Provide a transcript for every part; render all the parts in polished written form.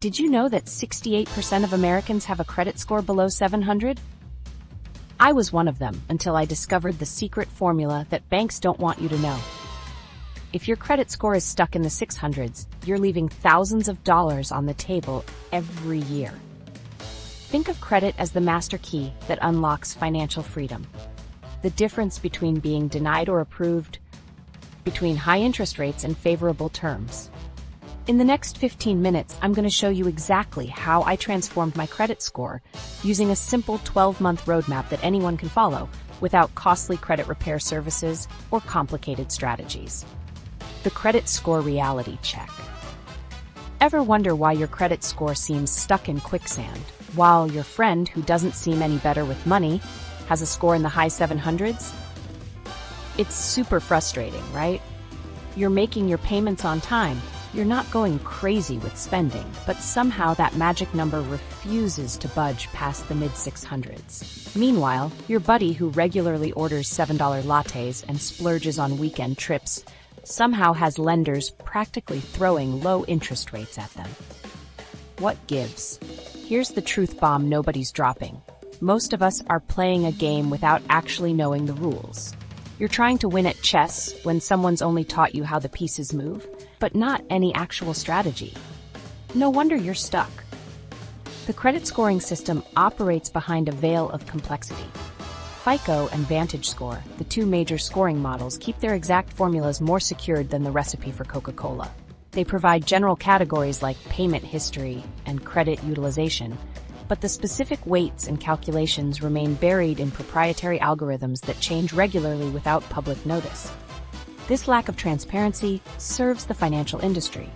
Did you know that 68% of Americans have a credit score below 700? I was one of them until I discovered the secret formula that banks don't want you to know. If your credit score is stuck in the 600s, you're leaving thousands of dollars on the table every year. Think of credit as the master key that unlocks financial freedom. The difference between being denied or approved, between high interest rates and favorable terms. In the next 15 minutes, I'm going to show you exactly how I transformed my credit score using a simple 12-month roadmap that anyone can follow without costly credit repair services or complicated strategies. The credit score reality check. Ever wonder why your credit score seems stuck in quicksand, while your friend who doesn't seem any better with money has a score in the high 700s? It's super frustrating, right? You're making your payments on time. You're not going crazy with spending, but somehow that magic number refuses to budge past the mid-600s. Meanwhile, your buddy who regularly orders $7 lattes and splurges on weekend trips somehow has lenders practically throwing low interest rates at them. What gives? Here's the truth bomb nobody's dropping. Most of us are playing a game without actually knowing the rules. You're trying to win at chess when someone's only taught you how the pieces move, but not any actual strategy. No wonder you're stuck. The credit scoring system operates behind a veil of complexity. FICO and VantageScore, the two major scoring models, keep their exact formulas more secured than the recipe for Coca-Cola. They provide general categories like payment history and credit utilization, but the specific weights and calculations remain buried in proprietary algorithms that change regularly without public notice. This lack of transparency serves the financial industry.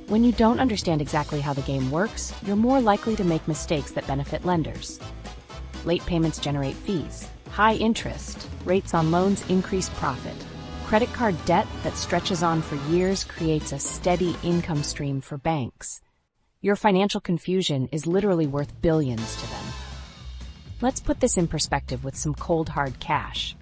When you don't understand exactly how the game works, you're more likely to make mistakes that benefit lenders. Late payments generate fees. High interest rates on loans increase profit. Credit card debt that stretches on for years creates a steady income stream for banks. Your financial confusion is literally worth billions to them. Let's put this in perspective with some cold hard cash.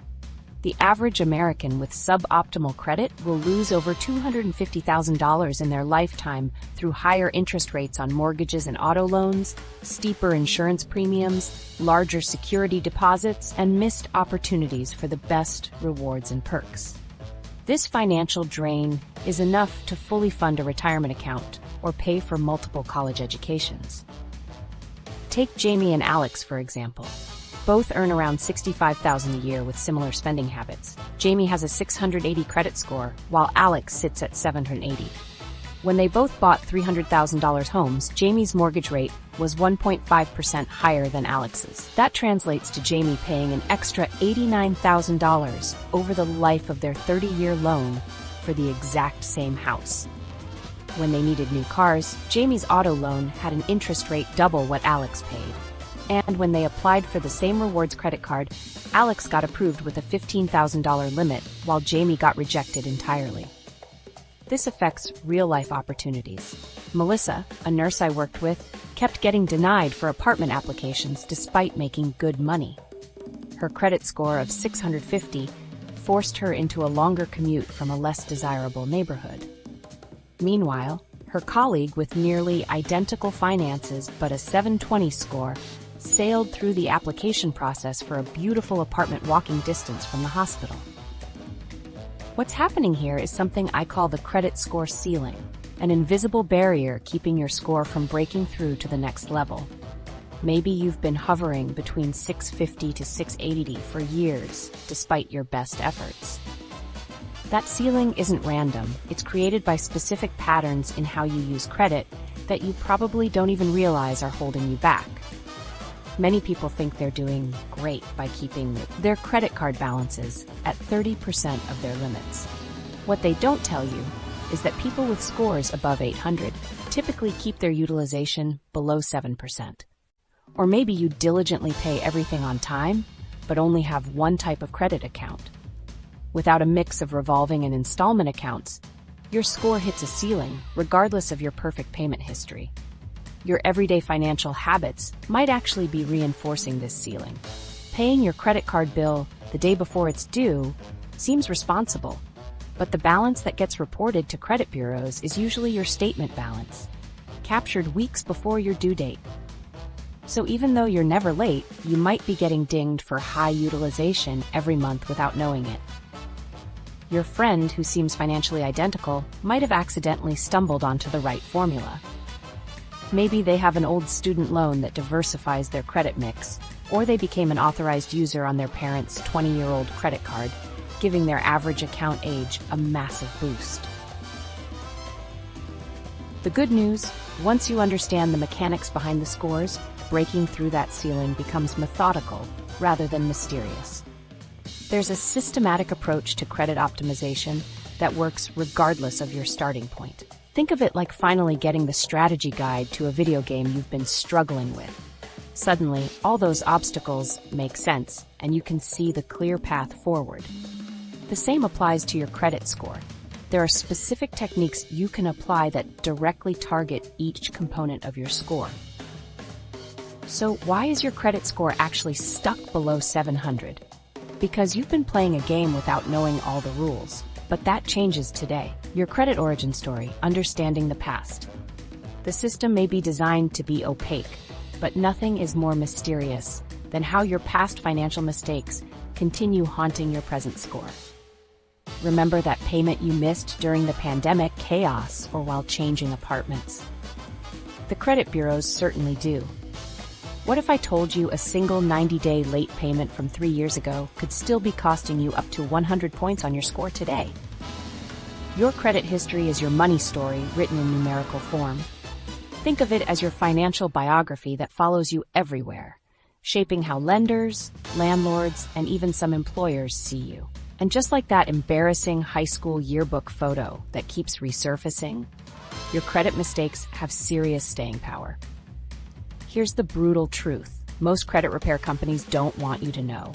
The average American with suboptimal credit will lose over $250,000 in their lifetime through higher interest rates on mortgages and auto loans, steeper insurance premiums, larger security deposits, and missed opportunities for the best rewards and perks. This financial drain is enough to fully fund a retirement account or pay for multiple college educations. Take Jamie and Alex, for example. Both earn around $65,000 a year with similar spending habits. Jamie has a 680 credit score, while Alex sits at 780. When they both bought $300,000 homes, Jamie's mortgage rate was 1.5% higher than Alex's. That translates to Jamie paying an extra $89,000 over the life of their 30-year loan for the exact same house. When they needed new cars, Jamie's auto loan had an interest rate double what Alex paid. And when they applied for the same rewards credit card, Alex got approved with a $15,000 limit, while Jamie got rejected entirely. This affects real-life opportunities. Melissa, a nurse I worked with, kept getting denied for apartment applications despite making good money. Her credit score of 650 forced her into a longer commute from a less desirable neighborhood. Meanwhile, her colleague with nearly identical finances but a 720 score sailed through the application process for a beautiful apartment walking distance from the hospital. What's happening here is something I call the credit score ceiling, an invisible barrier keeping your score from breaking through to the next level. Maybe you've been hovering between 650 to 680 for years, despite your best efforts. That ceiling isn't random. It's created by specific patterns in how you use credit that you probably don't even realize are holding you back. Many people think they're doing great by keeping their credit card balances at 30% of their limits. What they don't tell you is that people with scores above 800 typically keep their utilization below 7%. Or maybe you diligently pay everything on time, but only have one type of credit account. Without a mix of revolving and installment accounts, your score hits a ceiling regardless of your perfect payment history. Your everyday financial habits might actually be reinforcing this ceiling. Paying your credit card bill the day before it's due seems responsible, but the balance that gets reported to credit bureaus is usually your statement balance. captured weeks before your due date. So even though you're never late, you might be getting dinged for high utilization every month without knowing it. Your friend who seems financially identical might have accidentally stumbled onto the right formula. Maybe they have an old student loan that diversifies their credit mix, or they became an authorized user on their parents' 20-year-old credit card, giving their average account age a massive boost. The good news, once you understand the mechanics behind the scores, breaking through that ceiling becomes methodical rather than mysterious. There's a systematic approach to credit optimization that works regardless of your starting point. Think of it like finally getting the strategy guide to a video game you've been struggling with. Suddenly, all those obstacles make sense, and you can see the clear path forward. The same applies to your credit score. There are specific techniques you can apply that directly target each component of your score. So why is your credit score actually stuck below 700? Because you've been playing a game without knowing all the rules. But that changes today. Your credit origin story, understanding the past. The system may be designed to be opaque, but nothing is more mysterious than how your past financial mistakes continue haunting your present score. Remember that payment you missed during the pandemic chaos or while changing apartments? The credit bureaus certainly do. What if I told you a single 90-day late payment from 3 years ago could still be costing you up to 100 points on your score today? Your credit history is your money story written in numerical form. Think of it as your financial biography that follows you everywhere, shaping how lenders, landlords, and even some employers see you. And just like that embarrassing high school yearbook photo that keeps resurfacing, your credit mistakes have serious staying power. Here's the brutal truth. Most credit repair companies don't want you to know.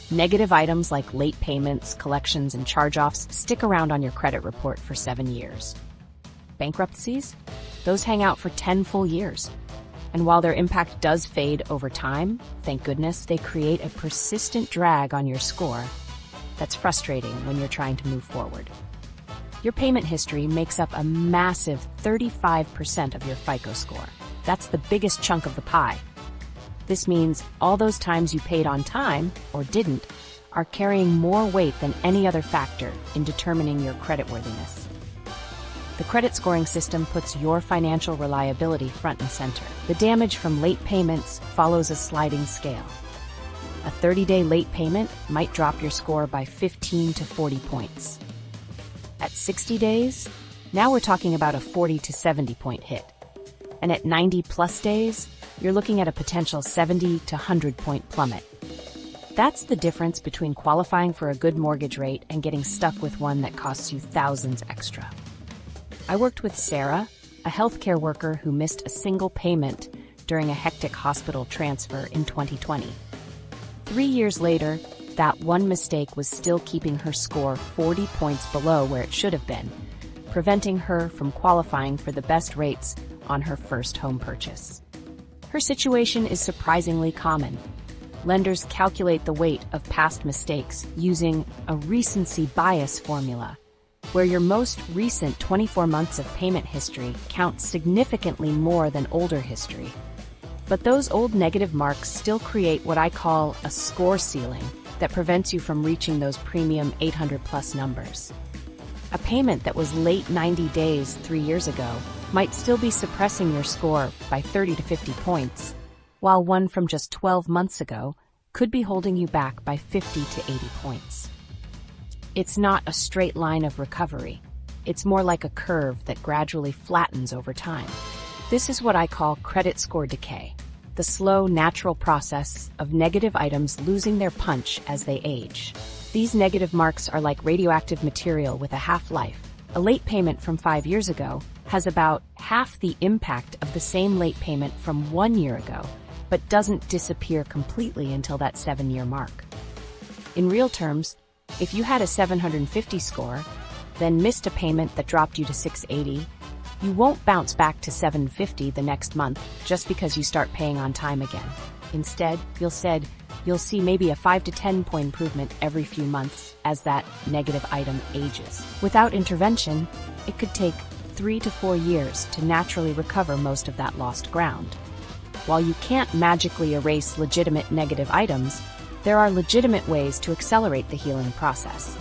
Negative items like late payments, collections, and charge-offs stick around on your credit report for 7 years. Bankruptcies? Those hang out for 10 full years. And while their impact does fade over time, thank goodness, they create a persistent drag on your score that's frustrating when you're trying to move forward. Your payment history makes up a massive 35% of your FICO score. That's the biggest chunk of the pie. This means all those times you paid on time, or didn't, are carrying more weight than any other factor in determining your creditworthiness. The credit scoring system puts your financial reliability front and center. The damage from late payments follows a sliding scale. A 30-day late payment might drop your score by 15 to 40 points. At 60 days, now we're talking about a 40 to 70 point hit. And at 90-plus days, you're looking at a potential 70 to 100-point plummet. That's the difference between qualifying for a good mortgage rate and getting stuck with one that costs you thousands extra. I worked with Sarah, a healthcare worker who missed a single payment during a hectic hospital transfer in 2020. 3 years later, that one mistake was still keeping her score 40 points below where it should have been, preventing her from qualifying for the best rates on her first home purchase. Her situation is surprisingly common. Lenders calculate the weight of past mistakes using a recency bias formula, where your most recent 24 months of payment history counts significantly more than older history. But those old negative marks still create what I call a score ceiling that prevents you from reaching those premium 800-plus numbers. A payment that was late 90 days 3 years ago might still be suppressing your score by 30 to 50 points, while one from just 12 months ago could be holding you back by 50 to 80 points. It's not a straight line of recovery. It's more like a curve that gradually flattens over time. This is what I call credit score decay, the slow, natural process of negative items losing their punch as they age. These negative marks are like radioactive material with a half-life. A late payment from 5 years ago has about half the impact of the same late payment from 1 year ago, but doesn't disappear completely until that 7-year mark. In real terms, if you had a 750 score, then missed a payment that dropped you to 680, you won't bounce back to 750 the next month just because you start paying on time again. Instead, you'll see maybe a 5 to 10 point improvement every few months as that negative item ages. Without intervention, it could take 3 to 4 years to naturally recover most of that lost ground. While you can't magically erase legitimate negative items, there are legitimate ways to accelerate the healing process.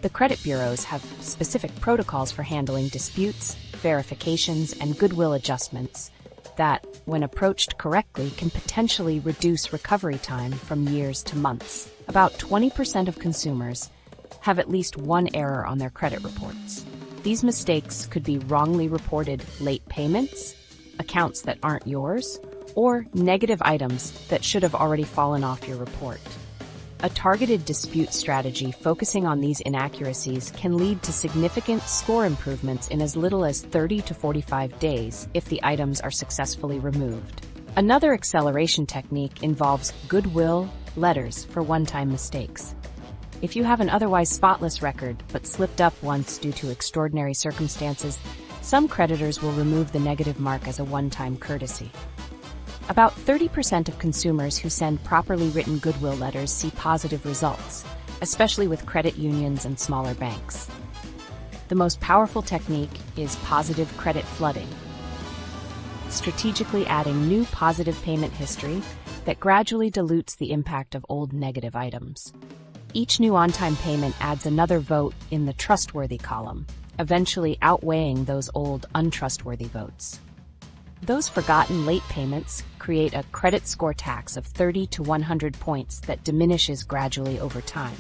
The credit bureaus have specific protocols for handling disputes, verifications, and goodwill adjustments that, when approached correctly, can potentially reduce recovery time from years to months. About 20% of consumers have at least one error on their credit reports. These mistakes could be wrongly reported late payments, accounts that aren't yours, or negative items that should have already fallen off your report. A targeted dispute strategy focusing on these inaccuracies can lead to significant score improvements in as little as 30 to 45 days if the items are successfully removed. Another acceleration technique involves Goodwill letters for one-time mistakes. If you have an otherwise spotless record but slipped up once due to extraordinary circumstances, some creditors will remove the negative mark as a one-time courtesy. About 30% of consumers who send properly written Goodwill letters see positive results, especially with credit unions and smaller banks. The most powerful technique is positive credit flooding, strategically adding new positive payment history that gradually dilutes the impact of old negative items. Each new on-time payment adds another vote in the trustworthy column, eventually outweighing those old untrustworthy votes. Those forgotten late payments create a credit score tax of 30 to 100 points that diminishes gradually over time.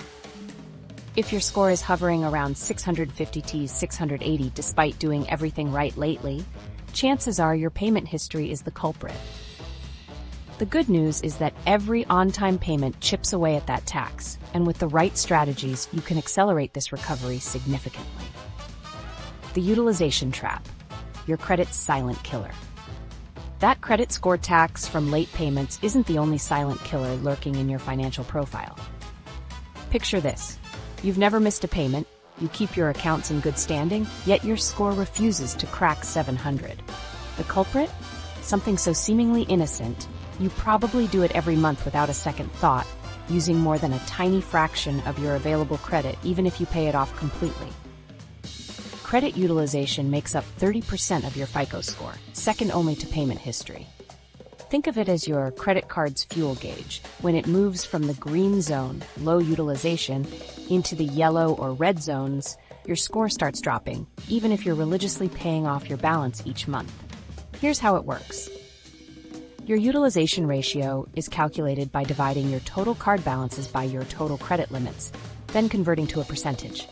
If your score is hovering around 650 to 680 despite doing everything right lately, chances are your payment history is the culprit. The good news is that every on-time payment chips away at that tax, and with the right strategies, you can accelerate this recovery significantly. The utilization trap, your credit's silent killer. That credit score tax from late payments isn't the only silent killer lurking in your financial profile. Picture this. You've never missed a payment, you keep your accounts in good standing, yet your score refuses to crack 700. The culprit? Something so seemingly innocent, you probably do it every month without a second thought, using more than a tiny fraction of your available credit even if you pay it off completely. Credit utilization makes up 30% of your FICO score, second only to payment history. Think of it as your credit card's fuel gauge. When it moves from the green zone, low utilization, into the yellow or red zones, your score starts dropping, even if you're religiously paying off your balance each month. Here's how it works. Your utilization ratio is calculated by dividing your total card balances by your total credit limits, then converting to a percentage.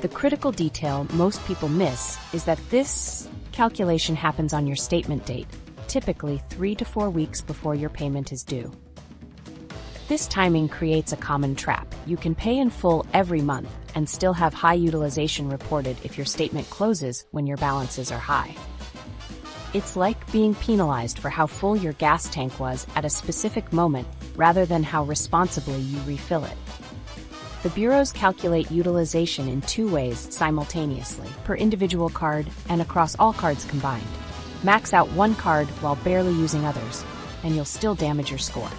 The critical detail most people miss is that this calculation happens on your statement date, typically 3 to 4 weeks before your payment is due. This timing creates a common trap. You can pay in full every month and still have high utilization reported if your statement closes when your balances are high. It's like being penalized for how full your gas tank was at a specific moment rather than how responsibly you refill it. The bureaus calculate utilization in 2 ways simultaneously, per individual card and across all cards combined. Max out one card while barely using others, and you'll still damage your score.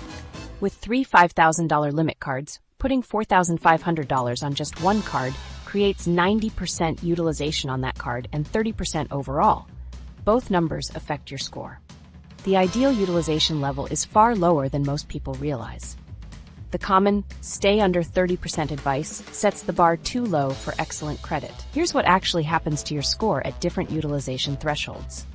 With 3 $5,000 limit cards, putting $4,500 on just one card creates 90% utilization on that card and 30% overall. Both numbers affect your score. The ideal utilization level is far lower than most people realize. The common, stay under 30% advice sets the bar too low for excellent credit. Here's what actually happens to your score at different utilization thresholds.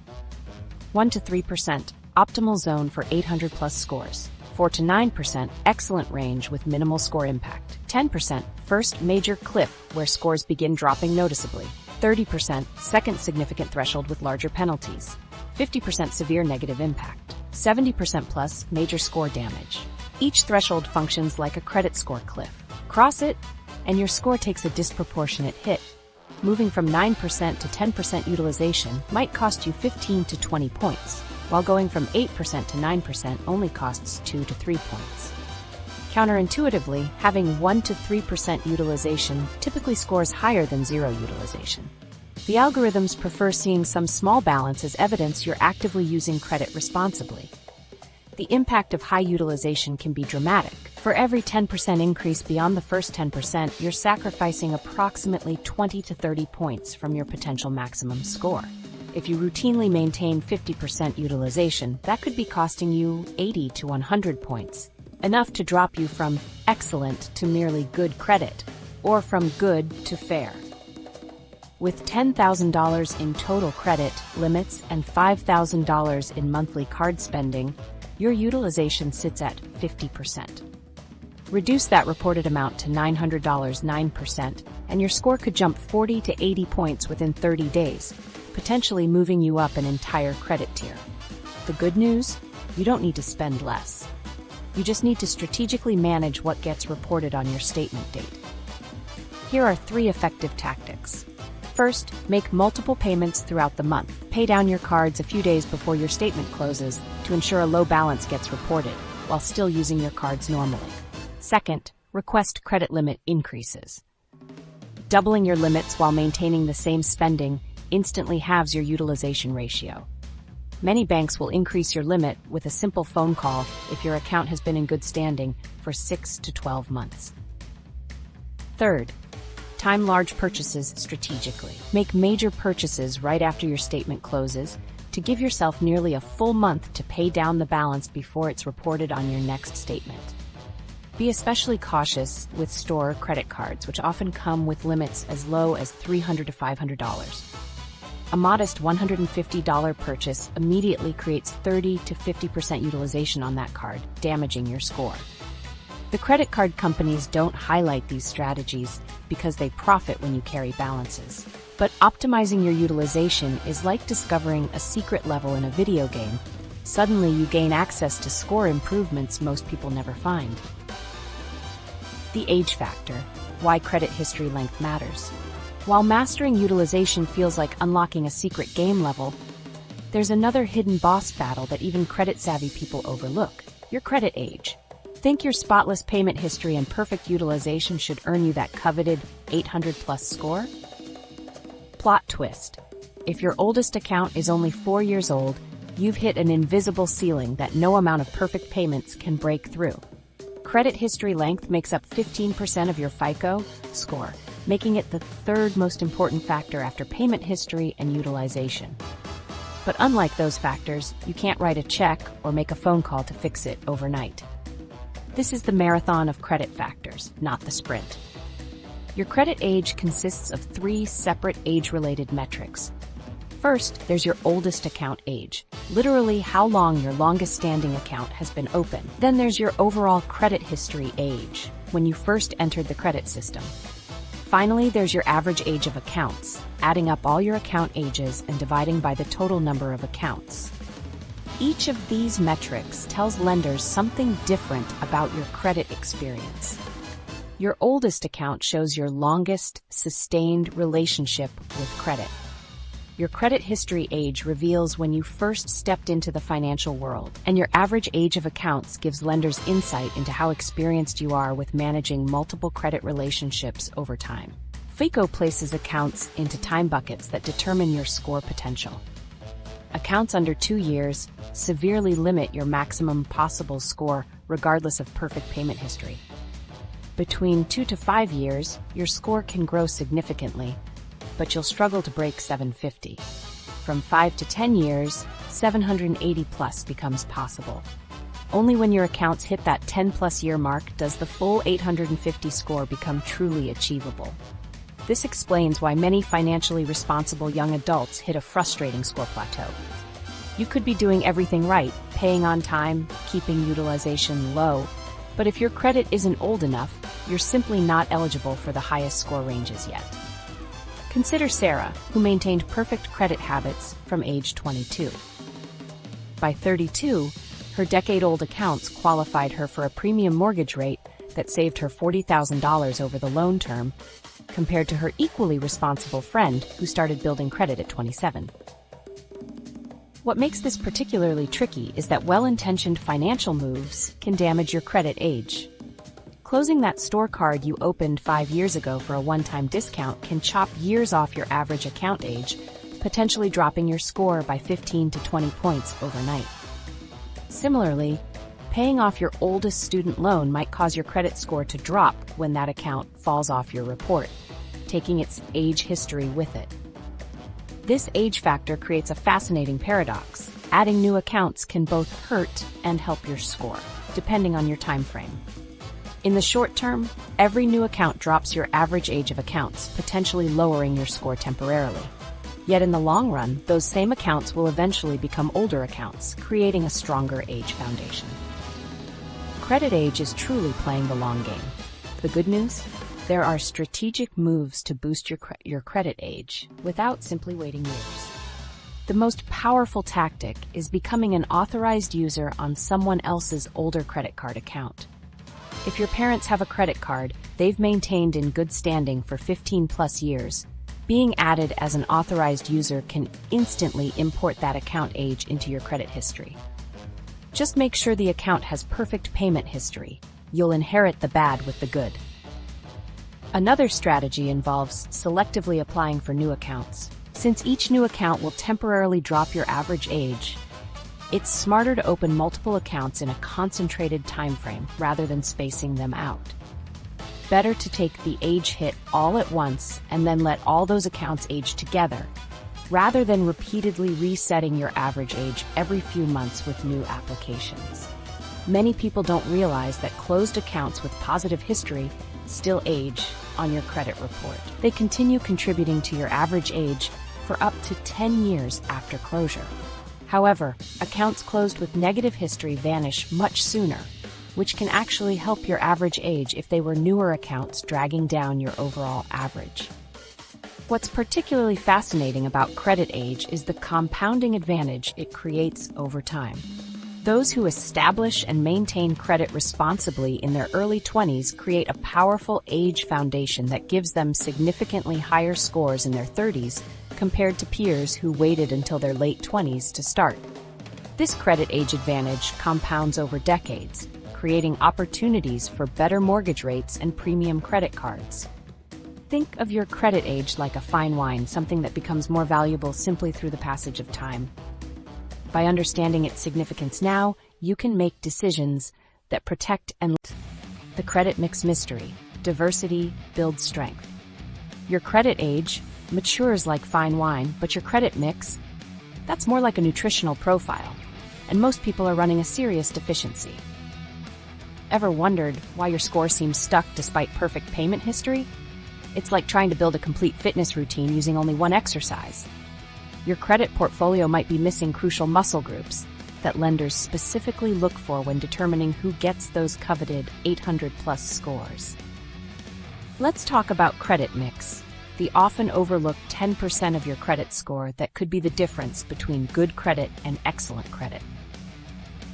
1 to 3%, optimal zone for 800 plus scores. 4 to 9%, excellent range with minimal score impact. 10%, first major cliff where scores begin dropping noticeably. 30%, second significant threshold with larger penalties. 50% severe negative impact. 70% plus, major score damage. Each threshold functions like a credit score cliff. Cross it, and your score takes a disproportionate hit. Moving from 9% to 10% utilization might cost you 15 to 20 points, while going from 8% to 9% only costs 2 to 3 points. Counterintuitively, having 1 to 3% utilization typically scores higher than 0 utilization. The algorithms prefer seeing some small balance as evidence you're actively using credit responsibly. The impact of high utilization can be dramatic. For every 10% increase beyond the first 10%, you're sacrificing approximately 20 to 30 points from your potential maximum score. If you routinely maintain 50% utilization, that could be costing you 80 to 100 points, enough to drop you from excellent to merely good credit, or from good to fair. With $10,000 in total credit limits and $5,000 in monthly card spending, your utilization sits at 50%. Reduce that reported amount to $900, 9%, and your score could jump 40 to 80 points within 30 days, potentially moving you up an entire credit tier. The good news? You don't need to spend less. You just need to strategically manage what gets reported on your statement date. Here are 3 effective tactics. First, make multiple payments throughout the month. Pay down your cards a few days before your statement closes to ensure a low balance gets reported, while still using your cards normally. Second, request credit limit increases. Doubling your limits while maintaining the same spending instantly halves your utilization ratio. Many banks will increase your limit with a simple phone call if your account has been in good standing for 6 to 12 months. Third, time large purchases strategically. Make major purchases right after your statement closes to give yourself nearly a full month to pay down the balance before it's reported on your next statement. Be especially cautious with store credit cards, which often come with limits as low as $300 to $500. A modest $150 purchase immediately creates 30 to 50% utilization on that card, damaging your score. The credit card companies don't highlight these strategies because they profit when you carry balances. But optimizing your utilization is like discovering a secret level in a video game. Suddenly you gain access to score improvements most people never find. The age factor, why credit history length matters. While mastering utilization feels like unlocking a secret game level, there's another hidden boss battle that even credit-savvy people overlook: your credit age. Think your spotless payment history and perfect utilization should earn you that coveted 800-plus score? Plot twist. If your oldest account is only 4 years old, you've hit an invisible ceiling that no amount of perfect payments can break through. Credit history length makes up 15% of your FICO score, making it the third most important factor after payment history and utilization. But unlike those factors, you can't write a check or make a phone call to fix it overnight. This is the marathon of credit factors, not the sprint. Your credit age consists of 3 separate age-related metrics. First, there's your oldest account age, literally how long your longest-standing account has been open. Then there's your overall credit history age, when you first entered the credit system. Finally, there's your average age of accounts, adding up all your account ages and dividing by the total number of accounts. Each of these metrics tells lenders something different about your credit experience. Your oldest account shows your longest, sustained relationship with credit. Your credit history age reveals when you first stepped into the financial world, and your average age of accounts gives lenders insight into how experienced you are with managing multiple credit relationships over time. FICO places accounts into time buckets that determine your score potential. Accounts under 2 years severely limit your maximum possible score regardless of perfect payment history. Between 2 to 5 years, your score can grow significantly, but you'll struggle to break 750. From 5 to 10 years, 780 plus becomes possible. Only when your accounts hit that 10-plus year mark does the full 850 score become truly achievable. This explains why many financially responsible young adults hit a frustrating score plateau. You could be doing everything right, paying on time, keeping utilization low, but if your credit isn't old enough, you're simply not eligible for the highest score ranges yet. Consider Sarah, who maintained perfect credit habits from age 22. By 32, her decade-old accounts qualified her for a premium mortgage rate that saved her $40,000 over the loan term, compared to her equally responsible friend who started building credit at 27. What makes this particularly tricky is that well-intentioned financial moves can damage your credit age. Closing that store card you opened 5 years ago for a one-time discount can chop years off your average account age, potentially dropping your score by 15 to 20 points overnight. Similarly, Paying off your oldest student loan might cause your credit score to drop when that account falls off your report, taking its age history with it. This age factor creates a fascinating paradox. Adding new accounts can both hurt and help your score, depending on your time frame. In the short term, every new account drops your average age of accounts, potentially lowering your score temporarily. Yet in the long run, those same accounts will eventually become older accounts, creating a stronger age foundation. Credit age is truly playing the long game. The good news? There are strategic moves to boost your credit age without simply waiting years. The most powerful tactic is becoming an authorized user on someone else's older credit card account. If your parents have a credit card they've maintained in good standing for 15+ years, being added as an authorized user can instantly import that account age into your credit history. Just make sure the account has perfect payment history. You'll inherit the bad with the good. Another strategy involves selectively applying for new accounts. Since each new account will temporarily drop your average age, it's smarter to open multiple accounts in a concentrated time frame rather than spacing them out. Better to take the age hit all at once and then let all those accounts age together, rather than repeatedly resetting your average age every few months with new applications. Many people don't realize that closed accounts with positive history still age on your credit report. They continue contributing to your average age for up to 10 years after closure. However, accounts closed with negative history vanish much sooner, which can actually help your average age if they were newer accounts, dragging down your overall average. What's particularly fascinating about credit age is the compounding advantage it creates over time. Those who establish and maintain credit responsibly in their early 20s create a powerful age foundation that gives them significantly higher scores in their 30s compared to peers who waited until their late 20s to start. This credit age advantage compounds over decades, creating opportunities for better mortgage rates and premium credit cards. Think of your credit age like a fine wine, something that becomes more valuable simply through the passage of time. By understanding its significance now, you can make decisions that protect and the credit mix mystery. Diversity builds strength. Your credit age matures like fine wine, but your credit mix, that's more like a nutritional profile, and most people are running a serious deficiency. Ever wondered why your score seems stuck despite perfect payment history? It's like trying to build a complete fitness routine using only one exercise. Your credit portfolio might be missing crucial muscle groups that lenders specifically look for when determining who gets those coveted 800+ scores. Let's talk about credit mix, the often overlooked 10% of your credit score that could be the difference between good credit and excellent credit.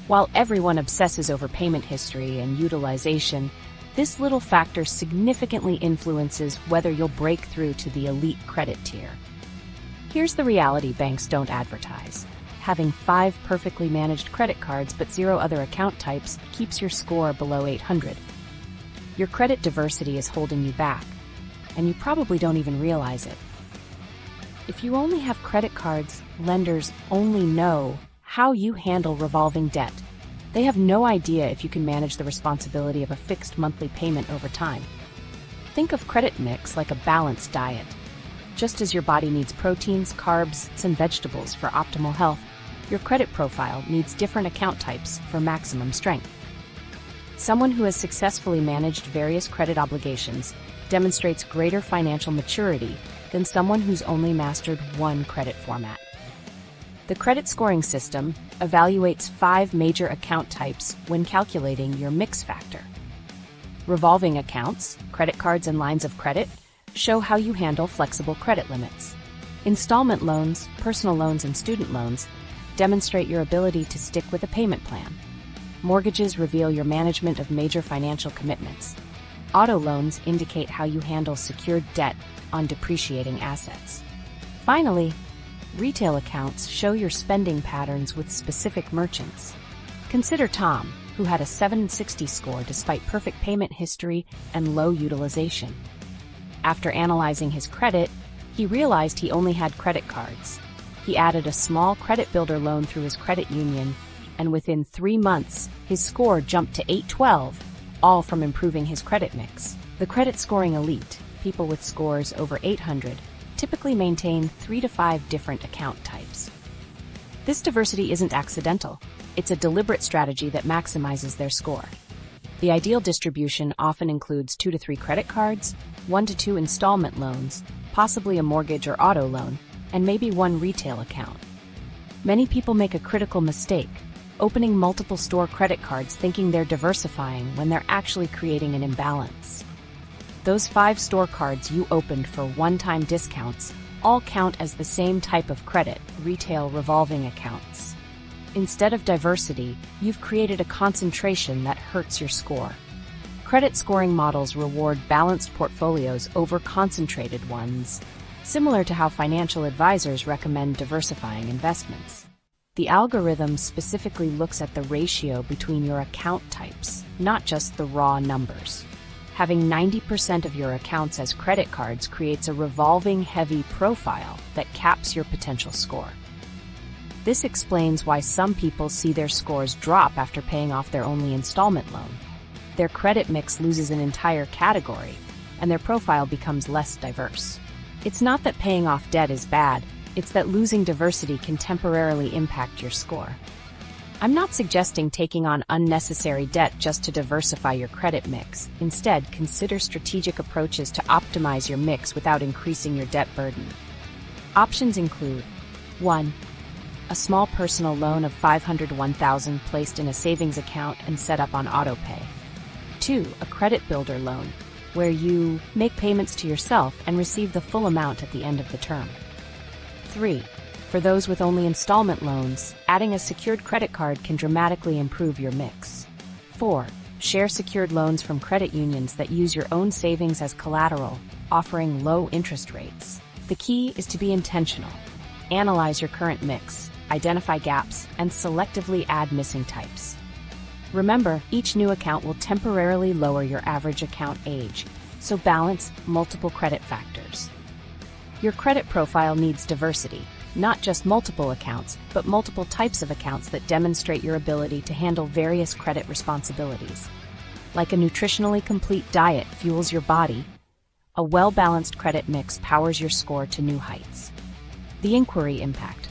While everyone obsesses over payment history and utilization, this little factor significantly influences whether you'll break through to the elite credit tier. Here's the reality banks don't advertise. Having 5 perfectly managed credit cards but 0 other account types keeps your score below 800. Your credit diversity is holding you back, and you probably don't even realize it. If you only have credit cards, lenders only know how you handle revolving debt. They have no idea if you can manage the responsibility of a fixed monthly payment over time. Think of credit mix like a balanced diet. Just as your body needs proteins, carbs, and vegetables for optimal health, your credit profile needs different account types for maximum strength. Someone who has successfully managed various credit obligations demonstrates greater financial maturity than someone who's only mastered one credit format. The credit scoring system evaluates 5 major account types when calculating your mix factor. Revolving accounts, credit cards and lines of credit, show how you handle flexible credit limits. Installment loans, personal loans, and student loans demonstrate your ability to stick with a payment plan. Mortgages reveal your management of major financial commitments. Auto loans indicate how you handle secured debt on depreciating assets. Finally, retail accounts show your spending patterns with specific merchants. Consider Tom, who had a 760 score despite perfect payment history and low utilization. After analyzing his credit, he realized he only had credit cards. He added a small credit builder loan through his credit union and within 3 months, his score jumped to 812, all from improving his credit mix. The credit scoring elite, people with scores over 800, typically maintain 3 to 5 different account types. This diversity isn't accidental. It's a deliberate strategy that maximizes their score. The ideal distribution often includes 2 to 3 credit cards, 1 to 2 installment loans, possibly a mortgage or auto loan, and maybe 1 retail account. Many people make a critical mistake, opening multiple store credit cards thinking they're diversifying when they're actually creating an imbalance. Those 5 store cards you opened for one-time discounts all count as the same type of credit, retail revolving accounts. Instead of diversity, you've created a concentration that hurts your score. Credit scoring models reward balanced portfolios over concentrated ones, similar to how financial advisors recommend diversifying investments. The algorithm specifically looks at the ratio between your account types, not just the raw numbers. Having 90% of your accounts as credit cards creates a revolving heavy profile that caps your potential score. This explains why some people see their scores drop after paying off their only installment loan. Their credit mix loses an entire category, and their profile becomes less diverse. It's not that paying off debt is bad, it's that losing diversity can temporarily impact your score. I'm not suggesting taking on unnecessary debt just to diversify your credit mix. Instead, consider strategic approaches to optimize your mix without increasing your debt burden. Options include 1. A small personal loan of $501,000 placed in a savings account and set up on autopay. 2. A credit builder loan, where you make payments to yourself and receive the full amount at the end of the term. 3. For those with only installment loans, adding a secured credit card can dramatically improve your mix. 4. Share secured loans from credit unions that use your own savings as collateral, offering low interest rates. The key is to be intentional. Analyze your current mix, identify gaps, and selectively add missing types. Remember, each new account will temporarily lower your average account age, so balance multiple credit factors. Your credit profile needs diversity, not just multiple accounts, but multiple types of accounts that demonstrate your ability to handle various credit responsibilities. Like a nutritionally complete diet fuels your body, a well-balanced credit mix powers your score to new heights. The inquiry impact.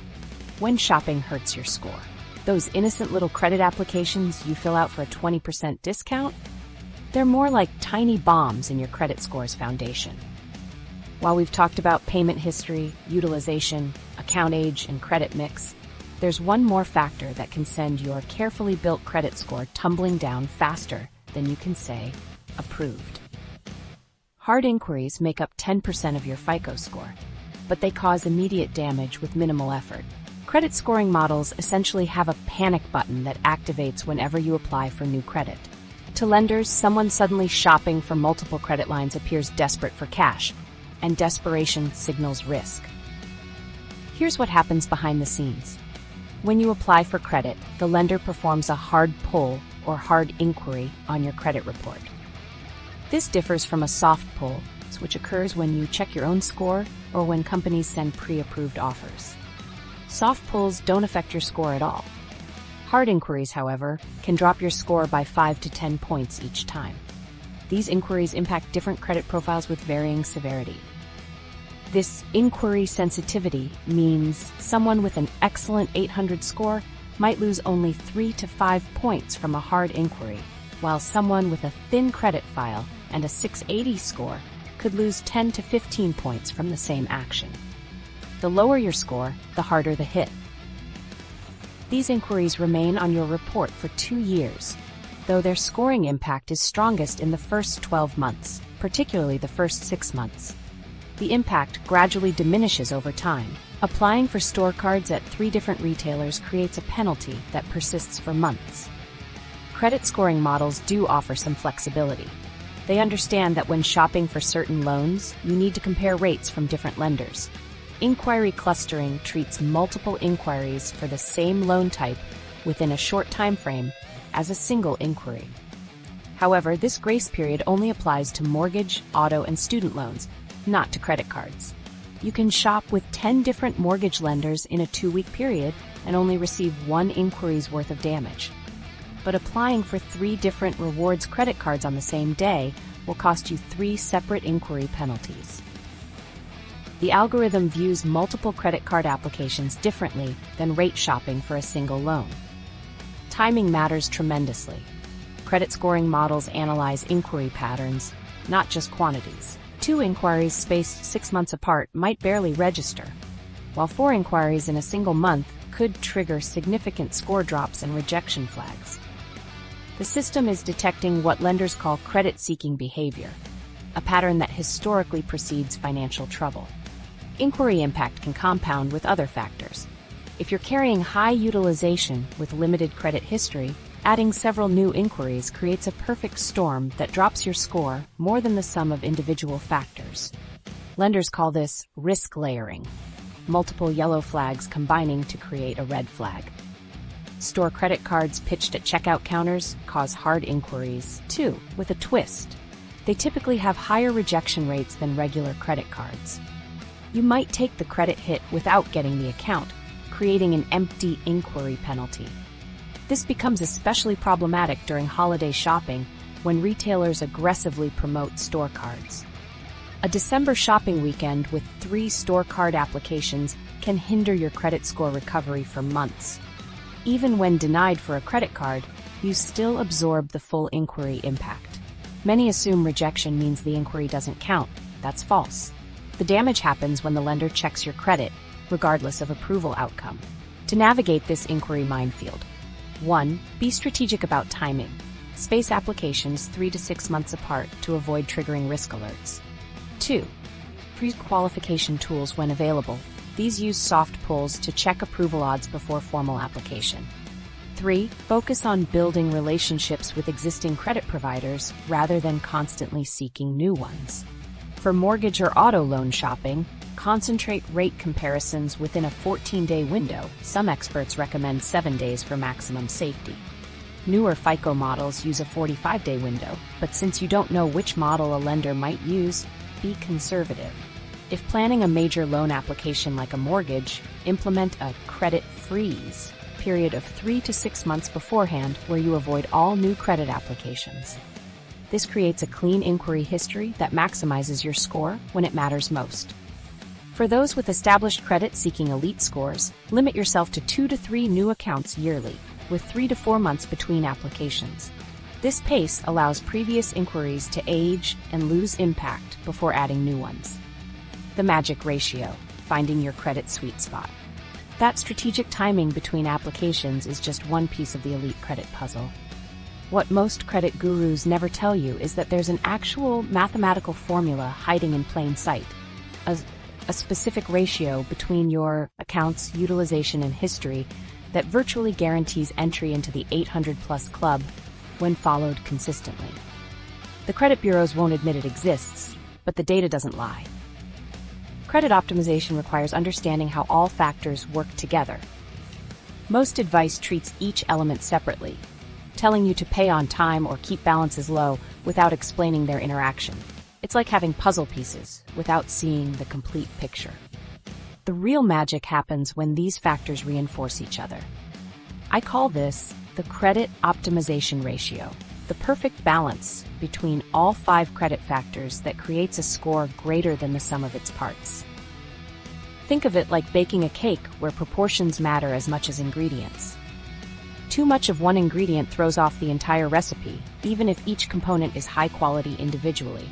When shopping hurts your score. Those innocent little credit applications you fill out for a 20% discount? They're more like tiny bombs in your credit score's foundation. While we've talked about payment history, utilization, account age, and credit mix, there's one more factor that can send your carefully built credit score tumbling down faster than you can say, approved. Hard inquiries make up 10% of your FICO score, but they cause immediate damage with minimal effort. Credit scoring models essentially have a panic button that activates whenever you apply for new credit. To lenders, someone suddenly shopping for multiple credit lines appears desperate for cash, and desperation signals risk. Here's what happens behind the scenes. When you apply for credit, the lender performs a hard pull or hard inquiry on your credit report. This differs from a soft pull, which occurs when you check your own score or when companies send pre-approved offers. Soft pulls don't affect your score at all. Hard inquiries, however, can drop your score by 5 to 10 points each time. These inquiries impact different credit profiles with varying severity. This inquiry sensitivity means someone with an excellent 800 score might lose only 3 to 5 points from a hard inquiry, while someone with a thin credit file and a 680 score could lose 10 to 15 points from the same action. The lower your score, the harder the hit. These inquiries remain on your report for 2 years, though their scoring impact is strongest in the first 12 months, particularly the first 6 months. The impact gradually diminishes over time. Applying for store cards at 3 different retailers creates a penalty that persists for months. Credit scoring models do offer some flexibility. They understand that when shopping for certain loans, you need to compare rates from different lenders. Inquiry clustering treats multiple inquiries for the same loan type within a short time frame as a single inquiry. However, this grace period only applies to mortgage, auto, and student loans, not to credit cards. You can shop with 10 different mortgage lenders in a 2-week period and only receive 1 inquiry's worth of damage. But applying for 3 different rewards credit cards on the same day will cost you 3 separate inquiry penalties. The algorithm views multiple credit card applications differently than rate shopping for a single loan. Timing matters tremendously. Credit scoring models analyze inquiry patterns, not just quantities. 2 inquiries spaced 6 months apart might barely register, while 4 inquiries in a single month could trigger significant score drops and rejection flags. The system is detecting what lenders call credit-seeking behavior, a pattern that historically precedes financial trouble. Inquiry impact can compound with other factors. If you're carrying high utilization with limited credit history, adding several new inquiries creates a perfect storm that drops your score more than the sum of individual factors. Lenders call this risk layering, multiple yellow flags combining to create a red flag. Store credit cards pitched at checkout counters cause hard inquiries, too, with a twist. They typically have higher rejection rates than regular credit cards. You might take the credit hit without getting the account, creating an empty inquiry penalty. This becomes especially problematic during holiday shopping when retailers aggressively promote store cards. A December shopping weekend with 3 store card applications can hinder your credit score recovery for months. Even when denied for a credit card, you still absorb the full inquiry impact. Many assume rejection means the inquiry doesn't count. That's false. The damage happens when the lender checks your credit, regardless of approval outcome. To navigate this inquiry minefield, 1. Be strategic about timing. Space applications 3 to 6 months apart to avoid triggering risk alerts. 2. Pre-qualification tools when available. These use soft pulls to check approval odds before formal application. 3. Focus on building relationships with existing credit providers rather than constantly seeking new ones. For mortgage or auto loan shopping, concentrate rate comparisons within a 14-day window. Some experts recommend 7 days for maximum safety. Newer FICO models use a 45-day window, but since you don't know which model a lender might use, be conservative. If planning a major loan application like a mortgage, implement a credit freeze period of 3 to 6 months beforehand where you avoid all new credit applications. This creates a clean inquiry history that maximizes your score when it matters most. For those with established credit seeking elite scores, limit yourself to 2 to 3 new accounts yearly, with 3 to 4 months between applications. This pace allows previous inquiries to age and lose impact before adding new ones. The magic ratio, finding your credit sweet spot. That strategic timing between applications is just one piece of the elite credit puzzle. What most credit gurus never tell you is that there's an actual mathematical formula hiding in plain sight. A specific ratio between your account's utilization and history that virtually guarantees entry into the 800-plus club when followed consistently. The credit bureaus won't admit it exists, but the data doesn't lie. Credit optimization requires understanding how all factors work together. Most advice treats each element separately, telling you to pay on time or keep balances low without explaining their interaction. It's like having puzzle pieces without seeing the complete picture. The real magic happens when these factors reinforce each other. I call this the credit optimization ratio, the perfect balance between all 5 credit factors that creates a score greater than the sum of its parts. Think of it like baking a cake where proportions matter as much as ingredients. Too much of one ingredient throws off the entire recipe, even if each component is high quality individually.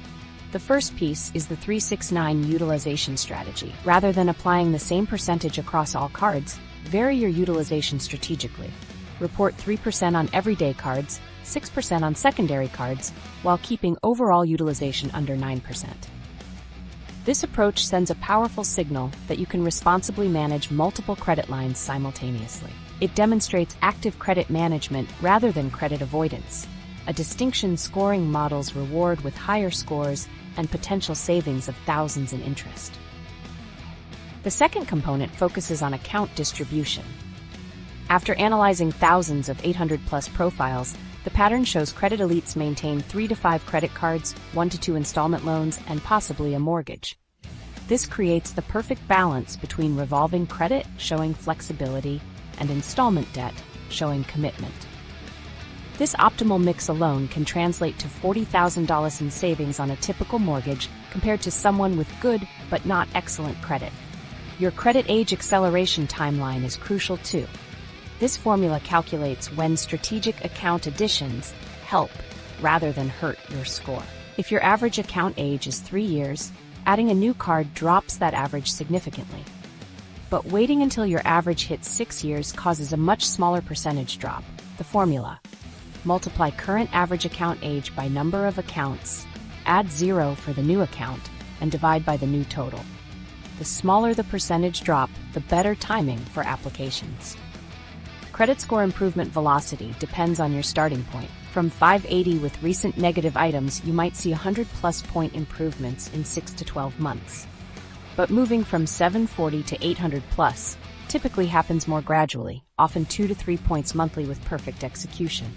The first piece is the 369 utilization strategy. Rather than applying the same percentage across all cards, vary your utilization strategically. Report 3% on everyday cards, 6% on secondary cards, while keeping overall utilization under 9%. This approach sends a powerful signal that you can responsibly manage multiple credit lines simultaneously. It demonstrates active credit management rather than credit avoidance, a distinction scoring models reward with higher scores and potential savings of thousands in interest. The second component focuses on account distribution. After analyzing thousands of 800-plus profiles, the pattern shows credit elites maintain 3 to 5 credit cards, 1 to 2 installment loans, and possibly a mortgage. This creates the perfect balance between revolving credit, showing flexibility, and installment debt, showing commitment. This optimal mix alone can translate to $40,000 in savings on a typical mortgage compared to someone with good but not excellent credit. Your credit age acceleration timeline is crucial too. This formula calculates when strategic account additions help rather than hurt your score. If your average account age is 3 years, adding a new card drops that average significantly. But waiting until your average hits 6 years causes a much smaller percentage drop. The formula: multiply current average account age by number of accounts, add 0 for the new account, and divide by the new total. The smaller the percentage drop, the better timing for applications. Credit score improvement velocity depends on your starting point. From 580 with recent negative items, you might see 100+ point improvements in 6 to 12 months. But moving from 740 to 800+ typically happens more gradually, often 2 to 3 points monthly with perfect execution.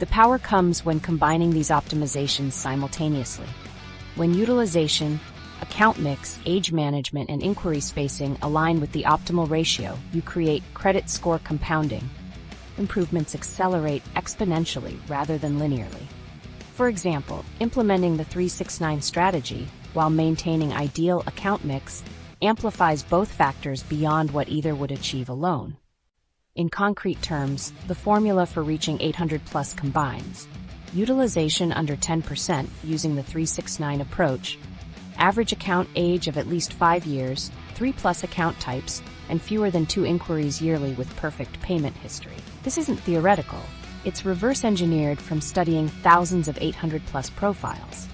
The power comes when combining these optimizations simultaneously. When utilization, account mix, age management, and inquiry spacing align with the optimal ratio, you create credit score compounding. Improvements accelerate exponentially rather than linearly. For example, implementing the 369 strategy while maintaining ideal account mix amplifies both factors beyond what either would achieve alone. In concrete terms, the formula for reaching 800+ combines utilization under 10% using the 369 approach, average account age of at least 5 years, 3+ account types, and fewer than 2 inquiries yearly with perfect payment history. This isn't theoretical. It's reverse engineered from studying thousands of 800+ profiles.